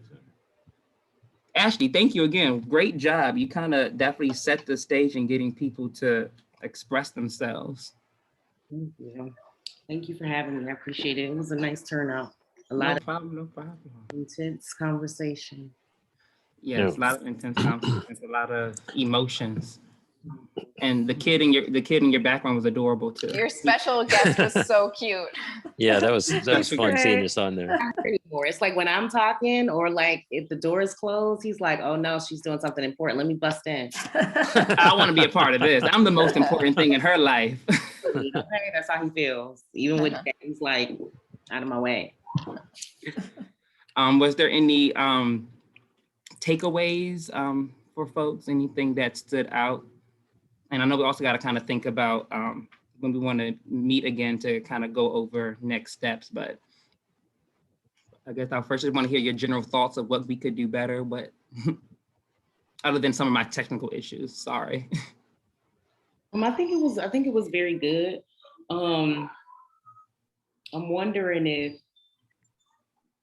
Ashley, thank you again. Great job. You kind of definitely set the stage in getting people to express themselves. Thank you. Thank you for having me. I appreciate it. It was a nice turnout. A lot No of problem. intense conversation. Yes, a lot of intense conversations, a lot of emotions. And the kid in your background was adorable too. Your special guest was so cute. Yeah, that was fun seeing your son there. Anymore. It's like when I'm talking or like if the door is closed, he's like, oh no, she's doing something important. Let me bust in. I want to be a part of this. I'm the most important thing in her life. Okay, that's how he feels. Even with that, he's like, out of my way. Was there any takeaways for folks? Anything that stood out? And I know we also got to kind of think about when we want to meet again to kind of go over next steps. But I guess I first just want to hear your general thoughts of what we could do better, but other than some of my technical issues, sorry. I think it was very good. I'm wondering if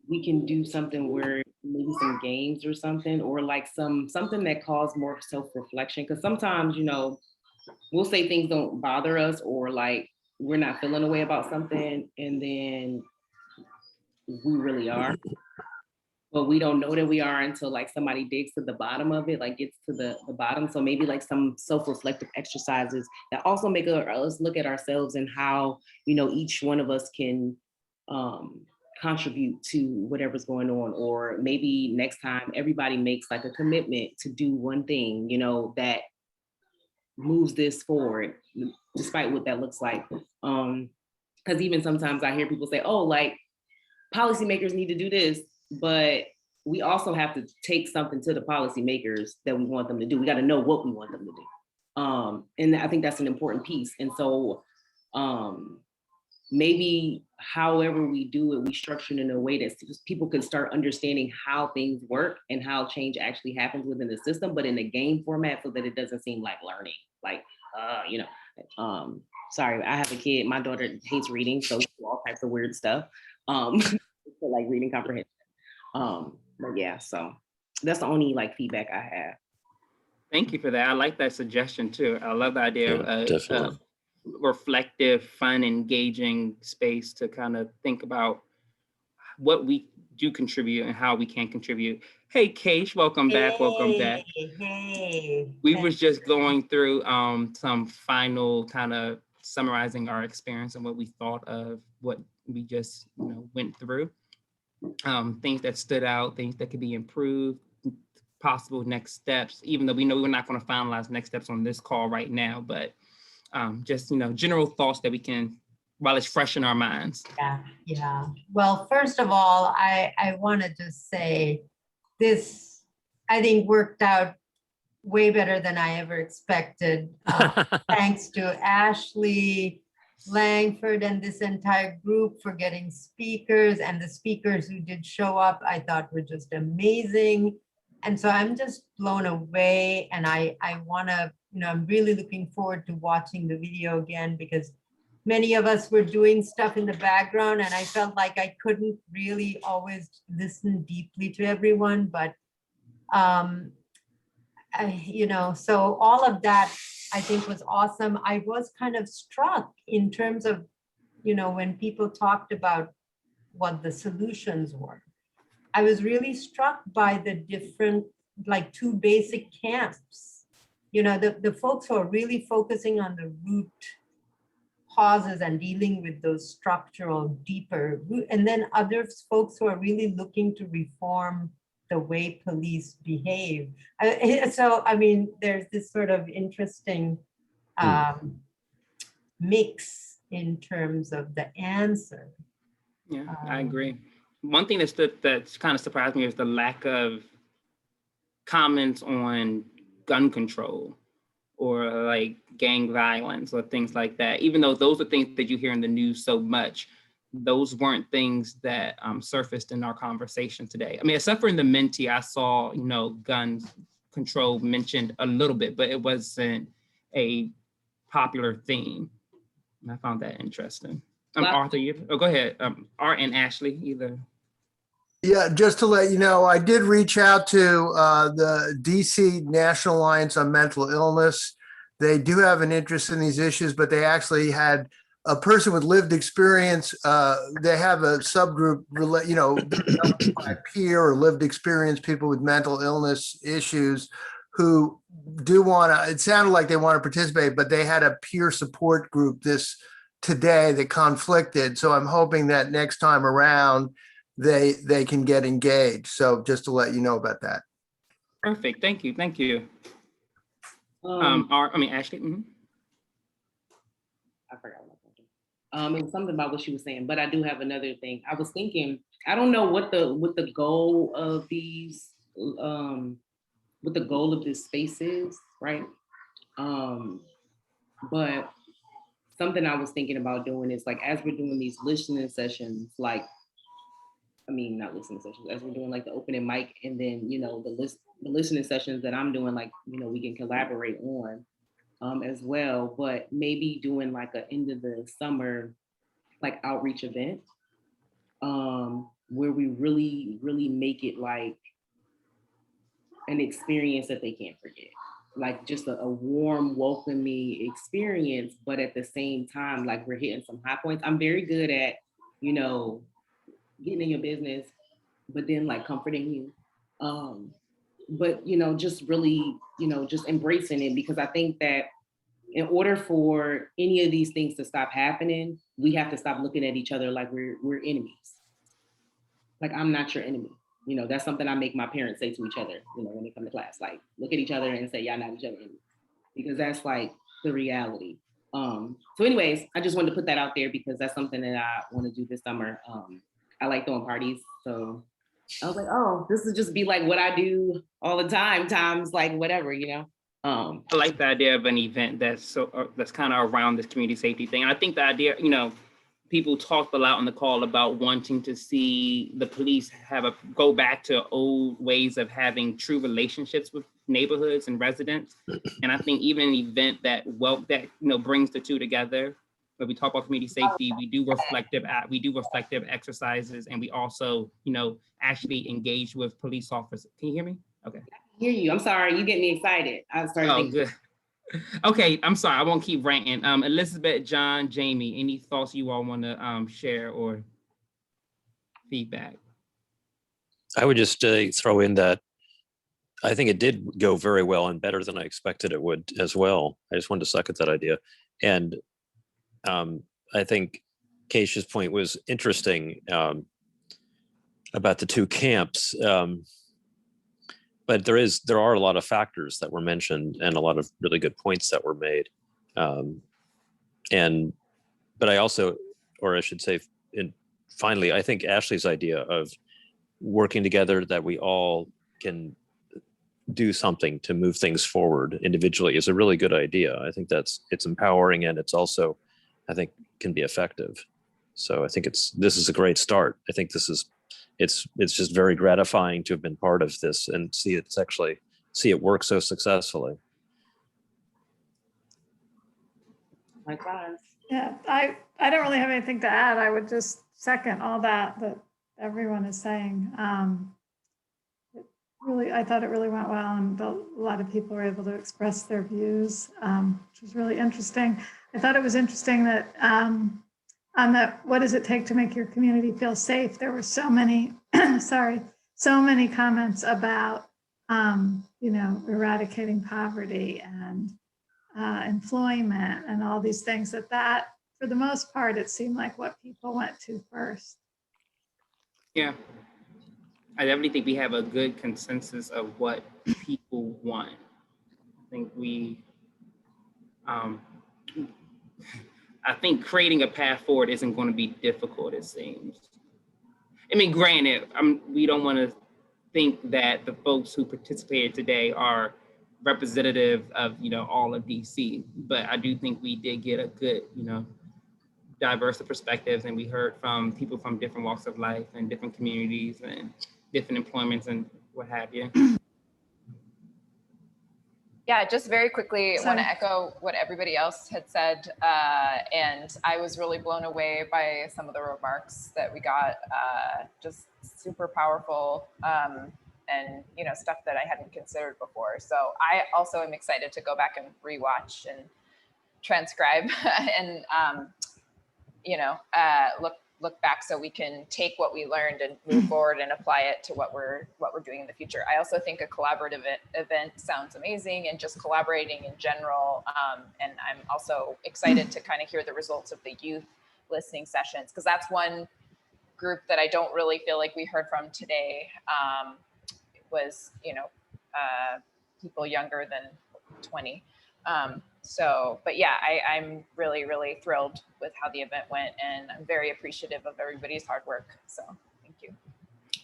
we can do something where maybe some games or something, or like something that calls more self-reflection. Because sometimes, you know, we'll say things don't bother us or like we're not feeling a way about something, and then we really are. But we don't know that we are until like somebody digs to the bottom of it, like gets to the bottom. So maybe like some self-reflective exercises that also make us look at ourselves and how, you know, each one of us can contribute to whatever's going on. Or maybe next time everybody makes like a commitment to do one thing, you know, that moves this forward, despite what that looks like. Because even sometimes I hear people say, oh, like policymakers need to do this, but we also have to take something to the policymakers that we want them to do. We got to know what we want them to do. And I think that's an important piece. And so maybe however we do it, we structure it in a way that people can start understanding how things work and how change actually happens within the system, but in a game format so that it doesn't seem like learning. Like, you know, Sorry, I have a kid. My daughter hates reading, so we do all types of weird stuff. For like reading comprehension. But yeah, so that's the only like feedback I have. Thank you for that. I like that suggestion too. I love the idea Yeah, of definitely. reflective, fun, engaging space to kind of think about what we do contribute and how we can contribute. Hey, Keish, welcome back. Welcome back. Hey. We was just going through some final kind of summarizing our experience and what we thought of what we just went through. Things that stood out, things that could be improved, possible next steps, even though we know we're not going to finalize next steps on this call right now, but just general thoughts that we can, while it's fresh in our minds. Yeah. Well, first of all, I want to just say this, I think, worked out way better than I ever expected. Thanks to Ashley Langford and this entire group for getting speakers, and the speakers who did show up, I thought were just amazing. And so I'm just blown away, and I want to, I'm really looking forward to watching the video again, because many of us were doing stuff in the background and I felt like I couldn't really always listen deeply to everyone, but so all of that I think was awesome. I was kind of struck in terms of, when people talked about what the solutions were. I was really struck by the different, like, two basic camps. The folks who are really focusing on the root causes and dealing with those structural, deeper, and then other folks who are really looking to reform the way police behave. So, I mean, there's this sort of interesting mix in terms of the answer. Yeah, I agree. One thing that's kind of surprised me is the lack of comments on gun control or like gang violence or things like that. Even though those are things that you hear in the news so much, those weren't things that surfaced in our conversation today. I mean, except for in the Menti, I saw, gun control mentioned a little bit, but it wasn't a popular theme. And I found that interesting. Arthur, go ahead. Art and Ashley, either. Yeah, just to let you know, I did reach out to the DC National Alliance on Mental Illness. They do have an interest in these issues, but they actually had a person with lived experience. They have a subgroup, by peer or lived experience, people with mental illness issues who do want to, it sounded like they want to participate, but they had a peer support group today that conflicted. So I'm hoping that next time around, they can get engaged. So just to let you know about that. Perfect. Thank you. Ashley. Mm-hmm. I forgot what I was. It was something about what she was saying, but I do have another thing. I was thinking, I don't know what the goal of these, what the goal of this space is, right? But something I was thinking about doing is, like, as we're doing these listening sessions, not listening sessions, as we're doing like the opening mic, and then, the listening sessions that I'm doing, like, we can collaborate on as well, but maybe doing like an end of the summer, like, outreach event where we really, really make it like an experience that they can't forget. Like, just a warm, welcoming experience, but at the same time, like, we're hitting some high points. I'm very good at, getting in your business, but then like comforting you. But, just really, just embracing it, because I think that in order for any of these things to stop happening, we have to stop looking at each other like we're enemies. Like, I'm not your enemy. That's something I make my parents say to each other, when they come to class, like, look at each other and say, y'all not each other's enemy, because that's like the reality. So anyways, I just wanted to put that out there because that's something that I want to do this summer. I like throwing parties. So I was like, oh, this would just be like what I do all the time, times like whatever, I like the idea of an event that's kind of around this community safety thing. And I think the idea, people talked a lot on the call about wanting to see the police go back to old ways of having true relationships with neighborhoods and residents. And I think even an event that brings the two together, where we talk about community safety, we do reflective exercises, and we also, actually engage with police officers. Can you hear me? Okay. I hear you. I'm sorry. You get me excited. I started thinking. Good. Okay, I'm sorry. I won't keep ranting. Elizabeth, John, Jamie, any thoughts you all want to share or feedback? I would just throw in that I think it did go very well and better than I expected it would as well. I just wanted to second that idea. And I think Keisha's point was interesting about the two camps. But there are a lot of factors that were mentioned and a lot of really good points that were made. But I also, or I should say, finally, I think Ashley's idea of working together, that we all can do something to move things forward individually, is a really good idea. I think it's empowering, and it's also, I think, can be effective. So I think this is a great start. I think it's just very gratifying to have been part of this and see it work so successfully. Likewise. Yeah, I don't really have anything to add. I would just second all that everyone is saying. I thought it really went well, and a lot of people were able to express their views, which was really interesting. I thought it was interesting that on the what does it take to make your community feel safe, there were so many so many comments about eradicating poverty and employment and all these things that for the most part it seemed like what people went to first. Yeah, I definitely think we have a good consensus of what people want. I think I think creating a path forward isn't going to be difficult, it seems. I mean, granted, we don't want to think that the folks who participated today are representative of, all of DC, but I do think we did get a good, diverse perspectives, and we heard from people from different walks of life and different communities and different employments and what have you. Yeah, just very quickly, want to echo what everybody else had said. And I was really blown away by some of the remarks that we got, just super powerful and, stuff that I hadn't considered before. So I also am excited to go back and rewatch and transcribe and, look back so we can take what we learned and move forward and apply it to what we're doing in the future. I also think a collaborative event sounds amazing, and just collaborating in general. And I'm also excited to kind of hear the results of the youth listening sessions, because that's one group that I don't really feel like we heard from today. Was people younger than 20. But yeah, I'm really, really thrilled with how the event went, and I'm very appreciative of everybody's hard work. So thank you.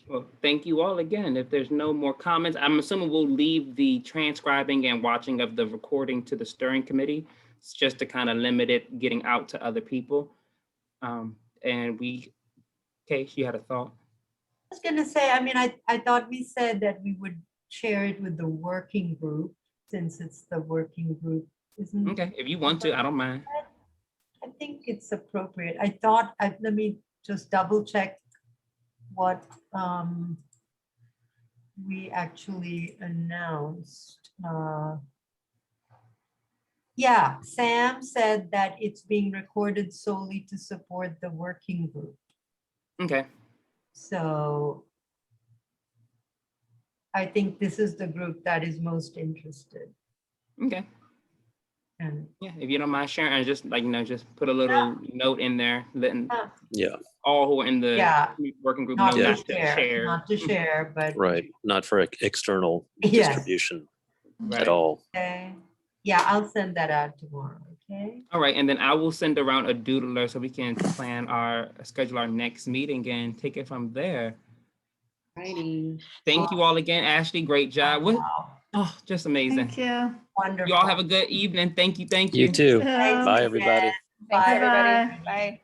Well, thank you all again. If there's no more comments, I'm assuming we'll leave the transcribing and watching of the recording to the steering committee. It's just to kind of limit it getting out to other people. Kate, you had a thought? I was going to say, I thought we said that we would share it with the working group, since it's the working group. Okay, if you want to, I don't mind. I think it's appropriate. I thought, let me just double check what we actually announced. Yeah, Sam said that it's being recorded solely to support the working group. Okay. So I think this is the group that is most interested. Okay. And yeah, if you don't mind sharing, just just put a little note in there, letting all who are in the working group know not to share. Not to share, but right, not for external distribution at all. Okay. Yeah, I'll send that out tomorrow. Okay. All right, and then I will send around a doodler so we can schedule our next meeting and take it from there. Righty. Thank you all again, Ashley. Great job. Oh, just amazing. Thank you. Wonderful. You all have a good evening. Thank you. You too. Thanks, Bye, everybody. Thanks, everybody. Bye.